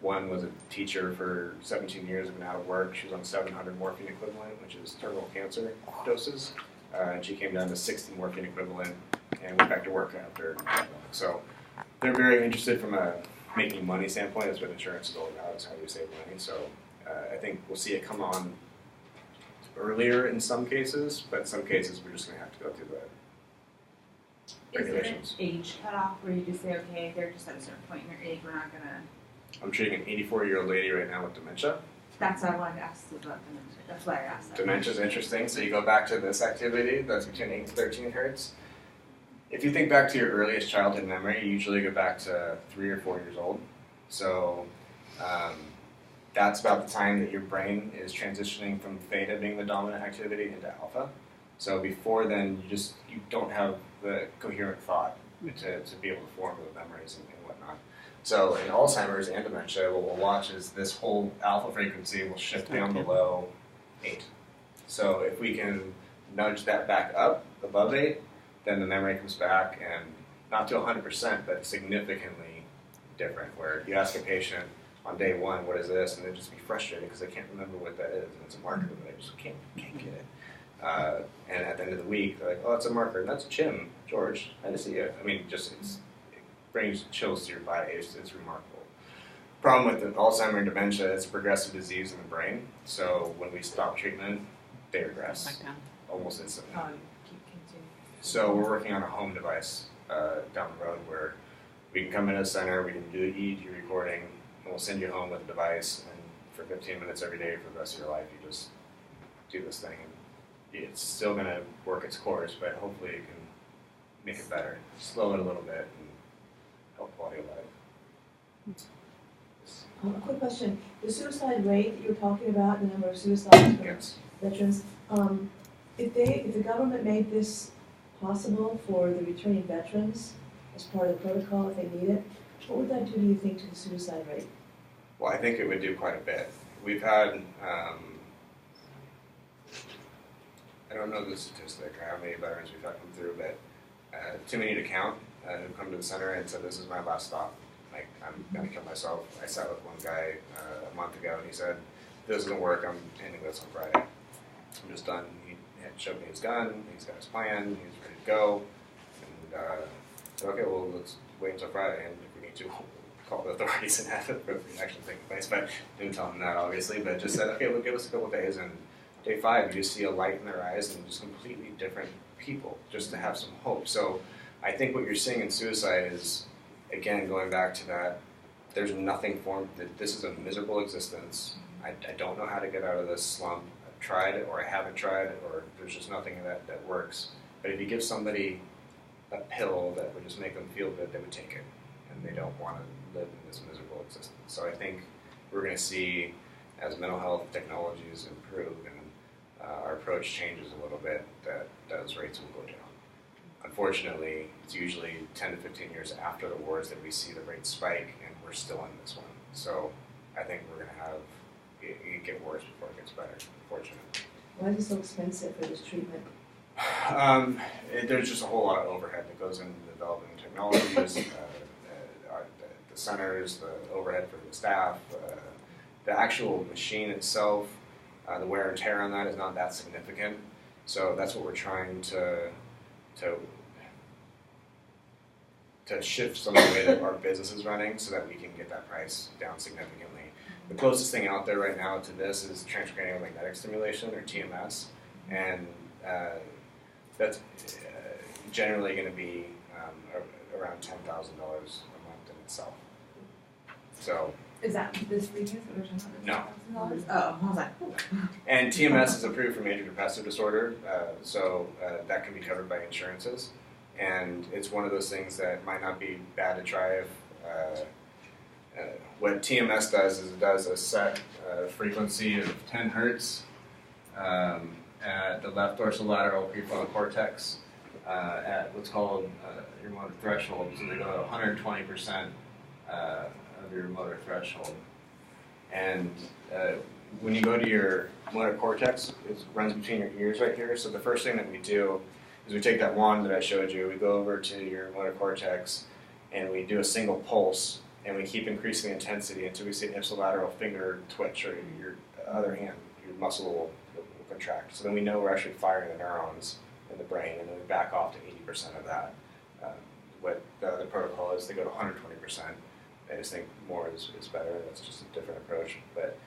One was a teacher for 17 years, been out of work. She was on 700 morphine equivalent, which is terminal cancer doses. And she came down to 60 morphine equivalent and went back to work after. So they're very interested from a making money standpoint. That's what insurance is all about, is how you save money. So I think we'll see it come on earlier in some cases, but in some cases we're just going to have to go through the regulations. Is there an age cutoff where you just say, okay, they're just at a certain point in their age, we're not gonna? I'm treating an 84-year-old lady right now with dementia. That's what I wanted to ask about dementia. That's why I asked that. Dementia is interesting. So you go back to this activity that's between 8 and 13 hertz. If you think back to your earliest childhood memory, you usually go back to 3 or 4 years old. So that's about the time that your brain is transitioning from theta being the dominant activity into alpha. So before then, you don't have the coherent thought to be able to form the memories and whatnot. So in Alzheimer's and dementia, what we'll watch is this whole alpha frequency will shift down below 8. So if we can nudge that back up above 8, then the memory comes back, and not to 100%, but significantly different, where you ask a patient on day 1, what is this? And they'd just be frustrated because they can't remember what that is. And it's a marker, but they just can't get it. And at the end of the week, they're like, oh, it's a marker. And that's Jim, George, I see it. I mean, just it brings chills to your body. It's remarkable. Problem with the Alzheimer's and dementia, it's a progressive disease in the brain. So when we stop treatment, they regress Back down. almost instantly. Keep continuing. So we're working on a home device down the road where we can come into the center, we can do the EEG recording, and we'll send you home with a device, and for 15 minutes every day for the rest of your life, you just do this thing. And it's still going to work its course, but hopefully it can make it better, slow it a little bit, and help quality of life. Quick question, the suicide rate that you're talking about, the number of suicides for Yes. veterans, if the government made this possible for the returning veterans as part of the protocol if they need it, what would that do you think, to the suicide rate? Well, I think it would do quite a bit. We've had, I don't know the statistic or how many veterans we've had come through, but too many to count who've come to the center and said, this is my last stop. Like, I'm going to kill myself. I sat with one guy a month ago, and he said, this doesn't work, I'm ending this on Friday. I'm just done. He had showed me his gun, he's got his plan, he's ready to go. And I said, okay, well, let's wait until Friday, and if we need to, we'll called the authorities and had the action taking place, but didn't tell them that obviously, but just said, okay, well, give us a couple of days, and day 5, you just see a light in their eyes and just completely different people, just to have some hope. So I think what you're seeing in suicide is, again, going back to that, there's nothing for that. This is a miserable existence. I don't know how to get out of this slump. I've tried it, or I haven't tried it, or there's just nothing that works. But if you give somebody a pill that would just make them feel good, they would take it, and they don't want to live in this miserable existence. So I think we're going to see, as mental health technologies improve and our approach changes a little bit, that those rates will go down. Unfortunately, it's usually 10 to 15 years after the wars that we see the rates spike, and we're still in this one. So I think we're going to have it get worse before it gets better, unfortunately. Why is it so expensive for this treatment? There's just a whole lot of overhead that goes into developing technologies, the centers, the overhead for the staff, the actual machine itself, the wear and tear on that is not that significant. So that's what we're trying to shift some of the way that our business is running, so that we can get that price down significantly. The closest thing out there right now to this is transcranial magnetic stimulation, or TMS, and that's generally going to be around $10,000 a month in itself. So. Is that this previous version? No. Oh, I was like, oh. And TMS is approved for major depressive disorder, so that can be covered by insurances. And it's one of those things that might not be bad to try if what TMS does is it does a set frequency of 10 hertz at the left dorsolateral prefrontal cortex at what's called your motor threshold. So they go to 120% of your motor threshold. And when you go to your motor cortex, it runs between your ears right here. So the first thing that we do is we take that wand that I showed you, we go over to your motor cortex, and we do a single pulse, and we keep increasing the intensity until we see an ipsilateral finger twitch, or your other hand, your muscle will contract. So then we know we're actually firing the neurons in the brain, and then we back off to 80% of that. What the other protocol is, they go to 120%. I just think more is better. That's just a different approach, but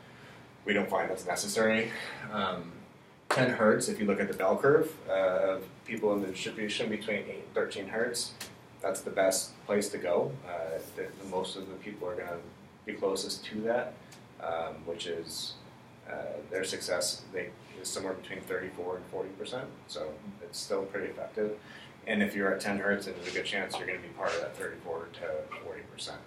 we don't find that's necessary. 10 hertz, if you look at the bell curve of people in the distribution between 8 and 13 hertz, that's the best place to go. Most of the people are going to be closest to that, which is their success rate is somewhere between 34 and 40%, so it's still pretty effective. And if you're at 10 hertz, there's a good chance you're going to be part of that 34 to 40%.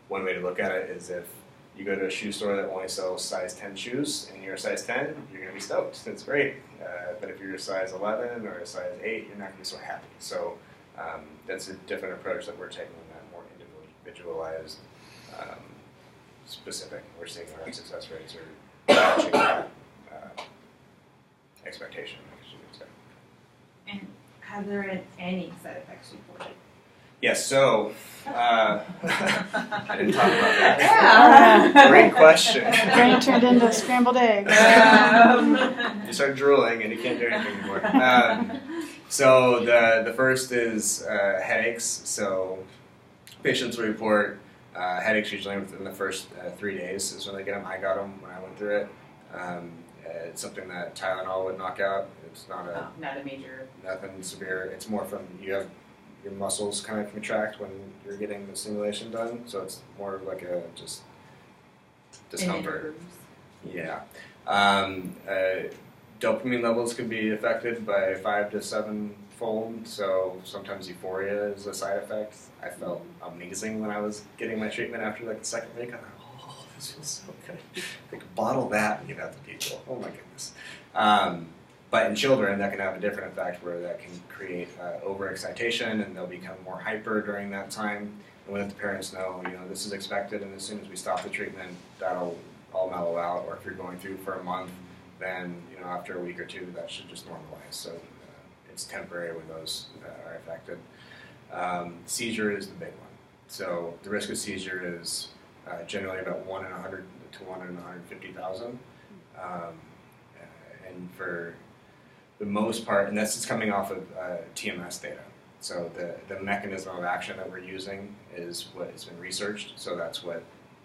One way to look at it is if you go to a shoe store that only sells size 10 shoes and you're a size 10, you're going to be stoked. That's great. But if you're a size 11 or a size 8, you're not going to be so happy. So that's a different approach that we're taking, that more individualized, specific. We're seeing our success rates are matching that expectation, I should say. And have there been any side effects reported? Yes, so I didn't talk about that. Yeah. Great question. Brain turned into scrambled eggs. You start drooling and you can't do anything anymore. So the first is headaches. So patients will report headaches usually within the first 3 days is when they get them. I got them when I went through it. It's something that Tylenol would knock out. It's not a major. nothing severe. It's more from your muscles kind of contract when you're getting the stimulation done. So it's more of like a just discomfort. Yeah. Dopamine levels can be affected by 5 to 7-fold, so sometimes euphoria is a side effect. I felt amazing when I was getting my treatment after like the second week. I thought, oh, this feels so good. I could bottle that and give that to people. Oh my goodness. But in children, that can have a different effect where that can create overexcitation, and they'll become more hyper during that time. And when the parents know, this is expected, and as soon as we stop the treatment, that'll all mellow out. Or if you're going through for a month, then after a week or two, that should just normalize. So it's temporary when those are affected. Seizure is the big one. So the risk of seizure is generally about 1 in 100 to 1 in 150,000. And for the most part, and this is coming off of TMS data. So the mechanism of action that we're using is what has been researched. So that's what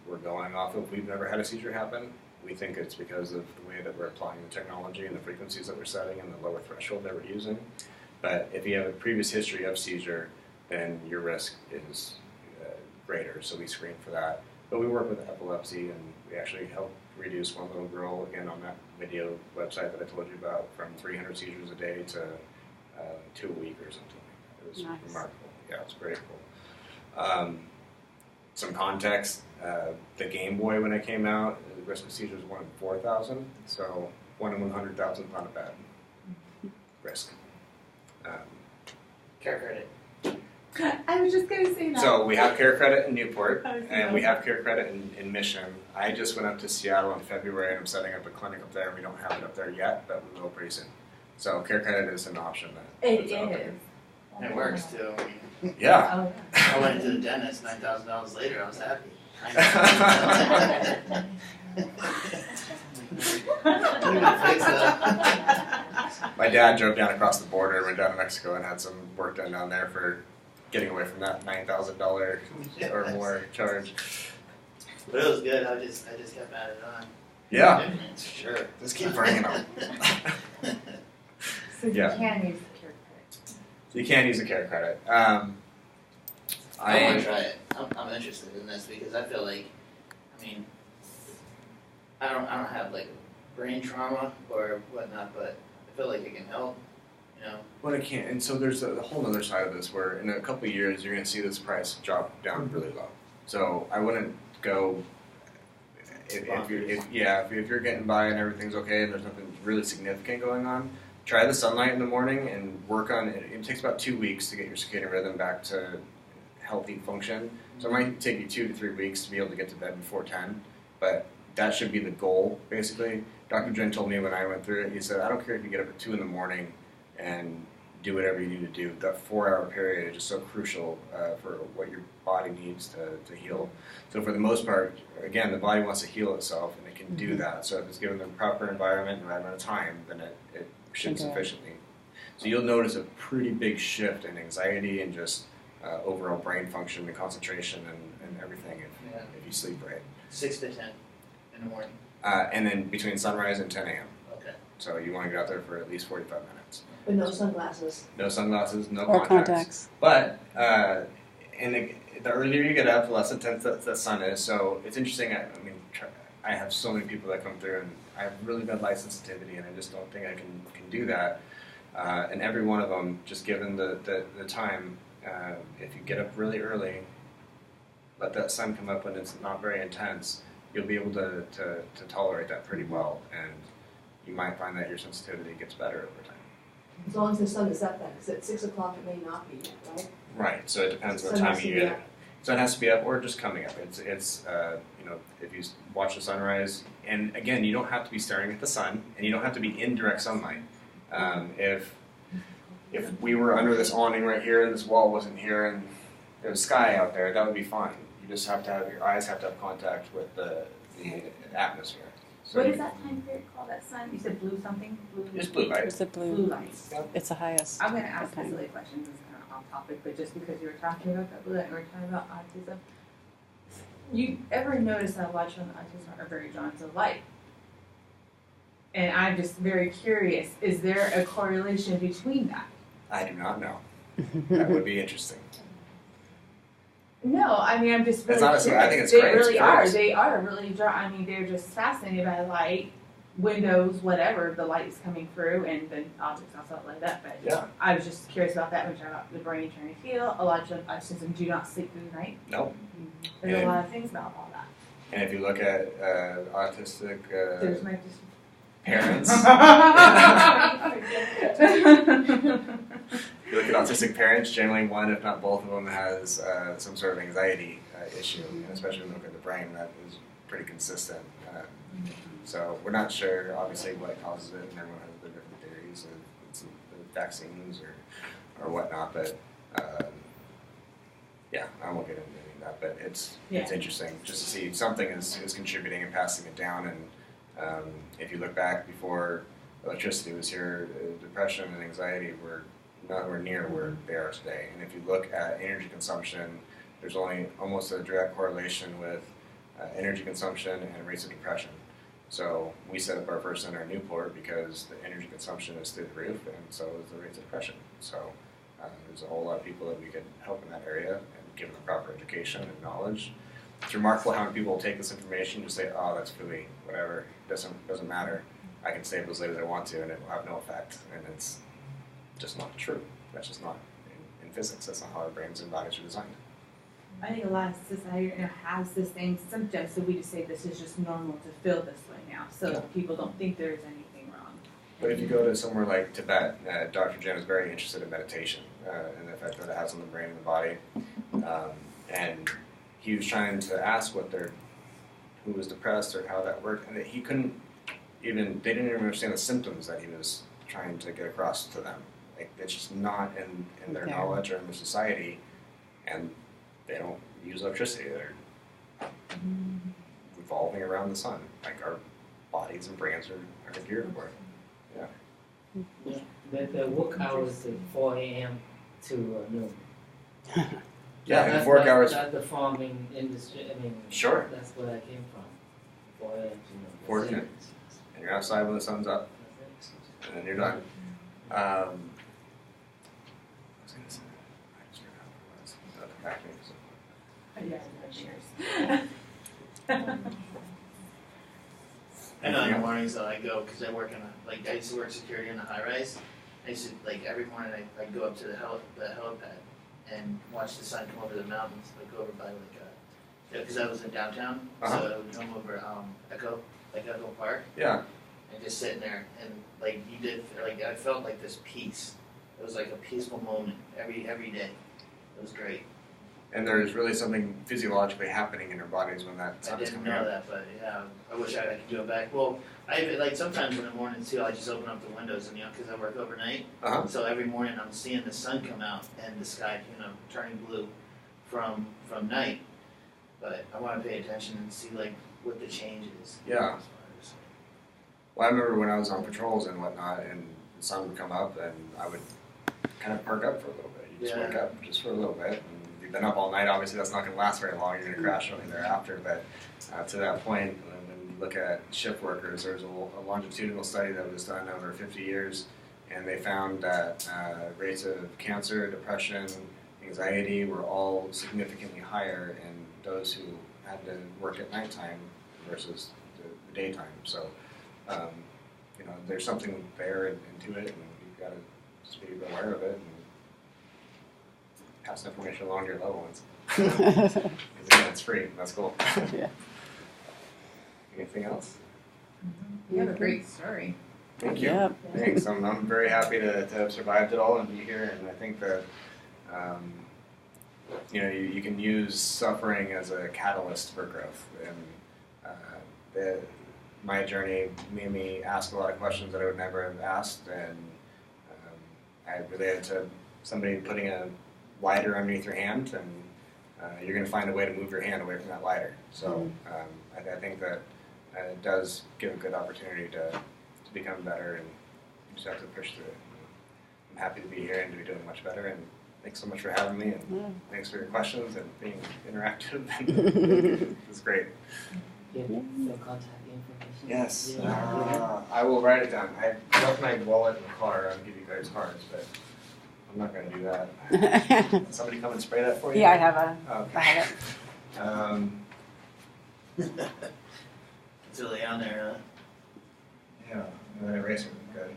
we're going off of. We've never had a seizure happen. We think it's because of the way that we're applying the technology and the frequencies that we're setting and the lower threshold that we're using. But if you have a previous history of seizure, then your risk is greater. So we screen for that. But we work with epilepsy, and we actually helped reduce one little girl, again, on that video website that I told you about, from 300 seizures a day to 2 a week or something. It was Nice. remarkable. Yeah, it's very cool. Some context, the Game Boy, when it came out, the risk of seizures was 1 in 4,000. So 1 in 100,000 is not a bad risk. Care credit. I was just gonna say that. So we have care credit in Newport, I was and gonna- we have care credit in Mission. I just went up to Seattle in February, and I'm setting up a clinic up there. We don't have it up there yet, but we will pretty soon. So care credit is an option. It that's out there. is. It works too. I mean, Yeah. Oh, yeah. I went to the dentist, $9,000 later, I was happy. You can fix that. My dad drove down across the border, went down to Mexico, and had some work done down there for getting away from that $9,000 or more charge. But it was good, I just kept at it on. Yeah. Sure. Just keep bringing them. So you Yeah. can use the care credit. So you can use a care credit. I want to try it. I'm interested in this because I feel like, I mean, I don't have like brain trauma or whatnot, but I feel like it can help. You know. But it can't. And so there's a whole other side of this where in a couple of years you're going to see this price drop down really low. So I wouldn't go if you're getting by and everything's okay and there's nothing really significant going on. Try the sunlight in the morning and work on it. It takes about 2 weeks to get your circadian rhythm back to healthy function. So it might take you 2 to 3 weeks to be able to get to bed before 10, but that should be the goal, basically. Dr. Jen told me when I went through it, he said, I don't care if you get up at 2 in the morning and do whatever you need to do. That 4-hour period is just so crucial for what your body needs to heal. So for the most part, again, the body wants to heal itself, and it can do that. So if it's given the proper environment and the right amount of time, then it should Okay. sufficiently. So you'll notice a pretty big shift in anxiety and just overall brain function and concentration and everything if you sleep right. 6 to 10 in the morning. And then between sunrise and 10 a.m. Okay. So you want to get out there for at least 45 minutes. But no sunglasses. No sunglasses, no Or contacts. But and the earlier you get up, the less intense the sun is. So it's interesting. I mean, I have so many people that come through, and I have really bad light sensitivity, and I just don't think I can do that. And every one of them, just given the time, if you get up really early, let that sun come up when it's not very intense, you'll be able to tolerate that pretty well, and you might find that your sensitivity gets better over time. As long as the sun is up then, because at 6 o'clock it may not be yet, right? Right. So it depends what Sun time has to you be get it. up. Sun has to be up or just coming up. It's if you watch the sunrise, and again, you don't have to be staring at the sun, and you don't have to be in direct sunlight. If we were under this awning right here, and this wall wasn't here, and there was sky out there, that would be fine. You just have to have your eyes have to have contact with the atmosphere. So What you- is that time period called? That sun? You said blue something? Blue. It's blue light. It's the Blue blue. lights. It's the highest. I'm going to ask a Okay. silly question. This is kind of off topic, but just because you were talking about that blue light and we were talking about autism, you ever notice that a lot of children with autism are very drawn to light? And I'm just very curious, is there a correlation between that? I do not know. That would be interesting. No, I mean, I'm just really It's honestly- curious. I think it's they great. It's really are. curious. They are really I mean, they're just fascinated by light, windows, whatever, the light is coming through, and the objects also light up. But Yeah. I was just curious about that when we talk about the brain trying to heal. A lot of children with autism do not sleep through the night. Nope. There's And- a lot of things about all that. And if you look at autistic There's my parents, if you look at autistic parents, generally one, if not both of them, has some sort of anxiety issue, and especially when you look at the brain, that is pretty consistent. So we're not sure, obviously, what causes it, and everyone has their different theories of it's the vaccines or whatnot, but yeah, I won't get into any of that, but it's interesting just to see something is contributing and passing it down, and if you look back before electricity was here, depression and anxiety were nowhere near where they are today. And if you look at energy consumption, there's only almost a direct correlation with energy consumption and rates of depression. So we set up our first center in Newport because the energy consumption is through the roof, and so is the rates of depression. So there's a whole lot of people that we could help in that area and give them the proper education and knowledge. It's remarkable how many people will take this information and just say, "Oh, that's phooey, whatever. Doesn't matter. I can stay up as late as I want to, and it will have no effect." And it's just not true. That's just not in physics. That's not how our brains and bodies are designed. I think a lot of society right now has the same symptoms, so we just say this is just normal to feel this way now, so Yeah. people don't think there's anything wrong. But if you go to somewhere like Tibet, Dr. Jen is very interested in meditation and the effect that it has on the brain and the body. And he was trying to ask who was depressed or how that worked, and he couldn't even, they didn't even understand the symptoms that he was trying to get across to them. Like, it's just not in their Okay. knowledge or in their society, and they don't use electricity. They're revolving around the sun. Like, our bodies and brains are geared for it. The work hours is 4 a.m. to noon. Yeah, and That's- 4 that's- hours. That's the farming industry. I mean, Sure. That's where I came from. 4 a.m. to noon. 4 That's to it. noon. And you're outside when the sun's up, That's it. and then you're done. I was gonna say, I just forgot what it was. That'll come back to me. I know in the mornings though I go because I work in I used to work security in a high rise. I used to every morning I'd go up to the helipad and watch the sun come over the mountains, go over by because I was in downtown, Uh-huh. so I would come over Echo Park Yeah, and just sitting there and I felt like this peace. It was like a peaceful moment every day. It was great. and there's really something physiologically happening in our bodies when that I sun is didn't coming know up. that, but yeah, I wish I could go back. Well, sometimes in the morning too, I just open up the windows and because I work overnight, Uh-huh. so every morning I'm seeing the sun come out and the sky, turning blue from night. But I want to pay attention and see what the change is. Yeah. Well, I remember when I was on patrols and whatnot, and the sun would come up, and I would kind of perk up for a little bit. You just Yeah. wake up just for a little bit. And if you've been up all night, obviously that's not going to last very long. You're going to crash shortly thereafter. But to that point, when you look at shift workers, there's a longitudinal study that was done over 50 years, and they found that rates of cancer, depression, anxiety were all significantly higher in those who had to work at nighttime versus the daytime. So, there's something there into it, and you've got to just be aware of it and pass information along to your loved ones. Because again, it's free. That's cool. Yeah. Anything else? You have a great story. Thank you. Yep. Thanks. I'm very happy to have survived it all and be here. And I think that you can use suffering as a catalyst for growth. And my journey made me ask a lot of questions that I would never have asked. And I related to somebody putting a lighter underneath your hand, and you're going to find a way to move your hand away from that lighter. So I think that it does give a good opportunity to become better, and you just have to push through it. I'm happy to be here and to be doing much better, and thanks so much for having me, and Yeah. thanks for your questions and being interactive. It's great. You have your contact information? Yes, Yeah. I will write it down. I left my wallet in the car. I'll give you guys cards, but I'm not going to do that. Can somebody come and spray that for you? Yeah, I have a. Okay. I have it. It's really on there, Yeah, and then eraser would be good.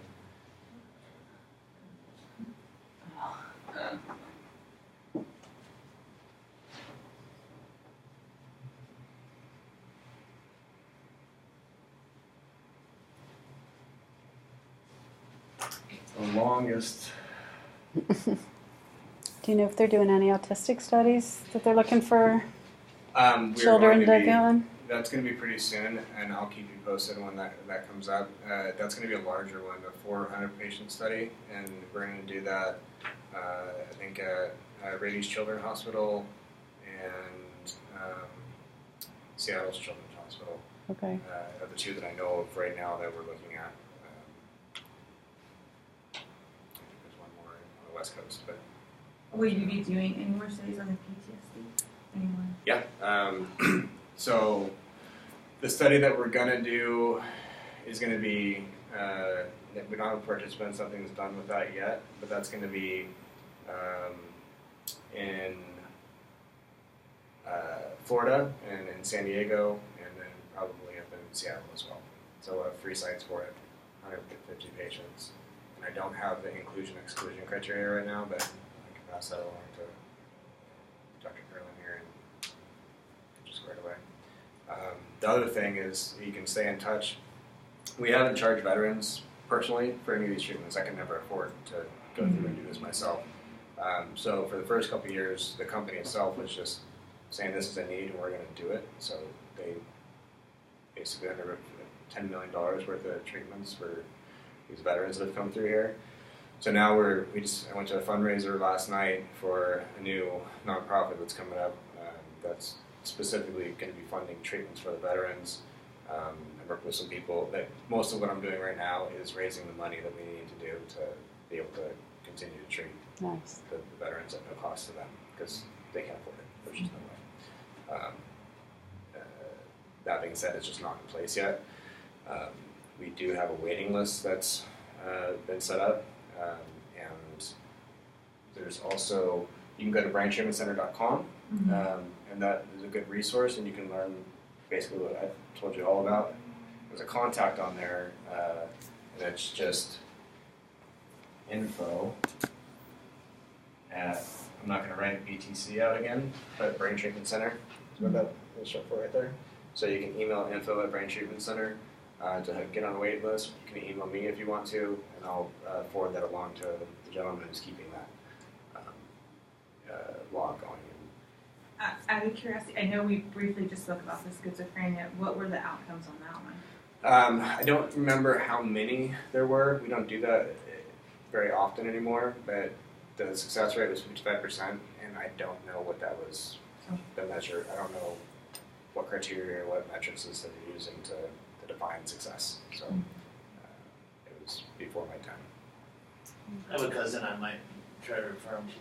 The longest. Do you know if they're doing any autistic studies that they're looking for We're children going to be, go in? That's going to be pretty soon, and I'll keep you posted when that comes up. That's going to be a larger one, a 400 patient study, and we're going to do that, I think, at Rady's Children's Hospital and Seattle's Children's Hospital. Okay. Are the two that I know of right now that we're looking at. I think there's one more on the Will you be doing any more studies on the PTSD anymore? Yeah. So the study that we're gonna do is gonna be we don't have participants. Nothing's done with that yet, but that's gonna be in Florida and in San Diego, and then probably up in Seattle as well. So we'll have 3 sites for it, 150 patients. And I don't have the inclusion-exclusion criteria right now, but I can pass that along to Dr. Curlin here and just squared away. The other thing is you can stay in touch. We haven't charged veterans personally for any of these treatments. I can never afford to go through and do this myself. So for the first couple of years, the company itself was just saying this is a need and we're going to do it. So they basically under $10 million worth of treatments for these veterans that have come through here. So now I went to a fundraiser last night for a new nonprofit that's coming up that's specifically going to be funding treatments for the veterans. I work with some people that most of what I'm doing right now is raising the money that we need to do to be able to continue to treat Nice. the veterans at no cost to them because they can't afford it. There's just no way. That being said, it's just not in place yet. We do have a waiting list that's been set up, and there's also, you can go to braintreatmentcenter.com, and that is a good resource, and you can learn basically what I told you all about. There's a contact on there, and it's just info at, I'm not going to write BTC out again, but Brain Treatment Center is what that is short for right there. So you can email info at Brain Treatment Center to get on the wait list. You can email me if you want to, and I'll forward that along to the gentleman who's keeping that log going. Out of curiosity, I know we briefly just spoke about the schizophrenia. What were the outcomes on that one? I don't remember how many there were. We don't do that very often anymore, but the success rate was 55%, and I don't know what that was, the measure. I don't know what criteria or what metrics is that they're using to define success. So it was before my time. I have a cousin I might try to refer him to.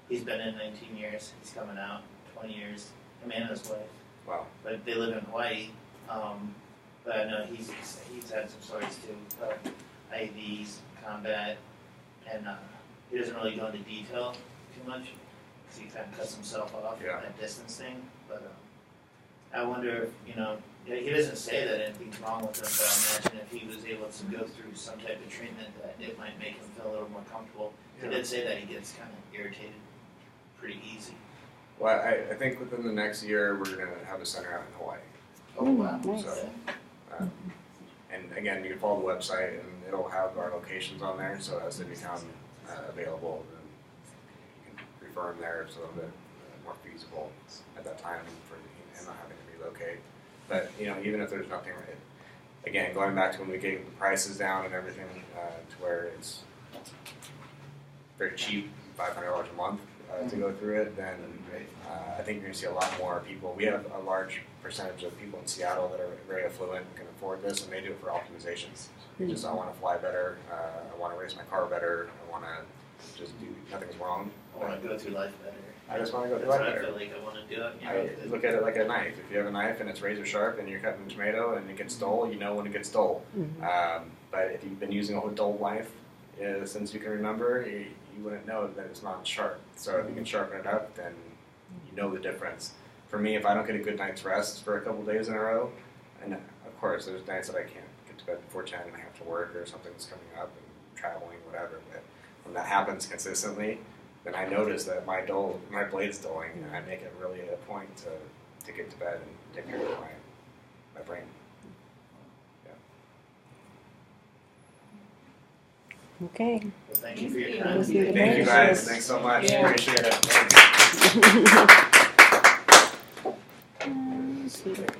He's been in 19 years. He's coming out 20 years. Him and his wife. Wow. But they live in Hawaii. But I know he's had some stories too. IEDs, combat, and he doesn't really go into detail too much because he kind of cuts himself off that distance thing. But I wonder if, he doesn't say that anything's wrong with him, but I imagine if he was able to go through some type of treatment that it might make him feel a little more comfortable. He did say that he gets kind of irritated pretty easy. Well, I think within the next year we're going to have a center out in Hawaii. Oh, wow. Nice. So, and again, you can follow the website and it'll have our locations on there. So as they become available, then you can refer them there so that more feasible at that time for him not having to relocate. But even if there's nothing, again, going back to when we gave the prices down and everything to where it's very cheap, $500 a month to go through it, then I think you're going to see a lot more people. We have a large percentage of people in Seattle that are very affluent and can afford this, and they do it for optimization. They just, I want to fly better, I want to race my car better, I want to just do, nothing's wrong. I want to go through life better. I just want to go through That's life what I better. feel like I want to do it. I look at it like a knife. If you have a knife and it's razor sharp and you're cutting a tomato and it gets dull, you know when it gets dull. But if you've been using a dull knife since you can remember, you wouldn't know that it's not sharp. So if you can sharpen it up, then you know the difference. For me, if I don't get a good night's rest for a couple days in a row, and of course there's nights that I can't get to bed before 10 and I have to work or something's coming up and traveling, whatever, but when that happens consistently, then I notice that my blade's dulling, and I make it really a point to get to bed and take care of my brain. Okay. Well, thank you for your Thank time. you. Thank you guys. Thanks so much. Yeah. Appreciate it. Thanks.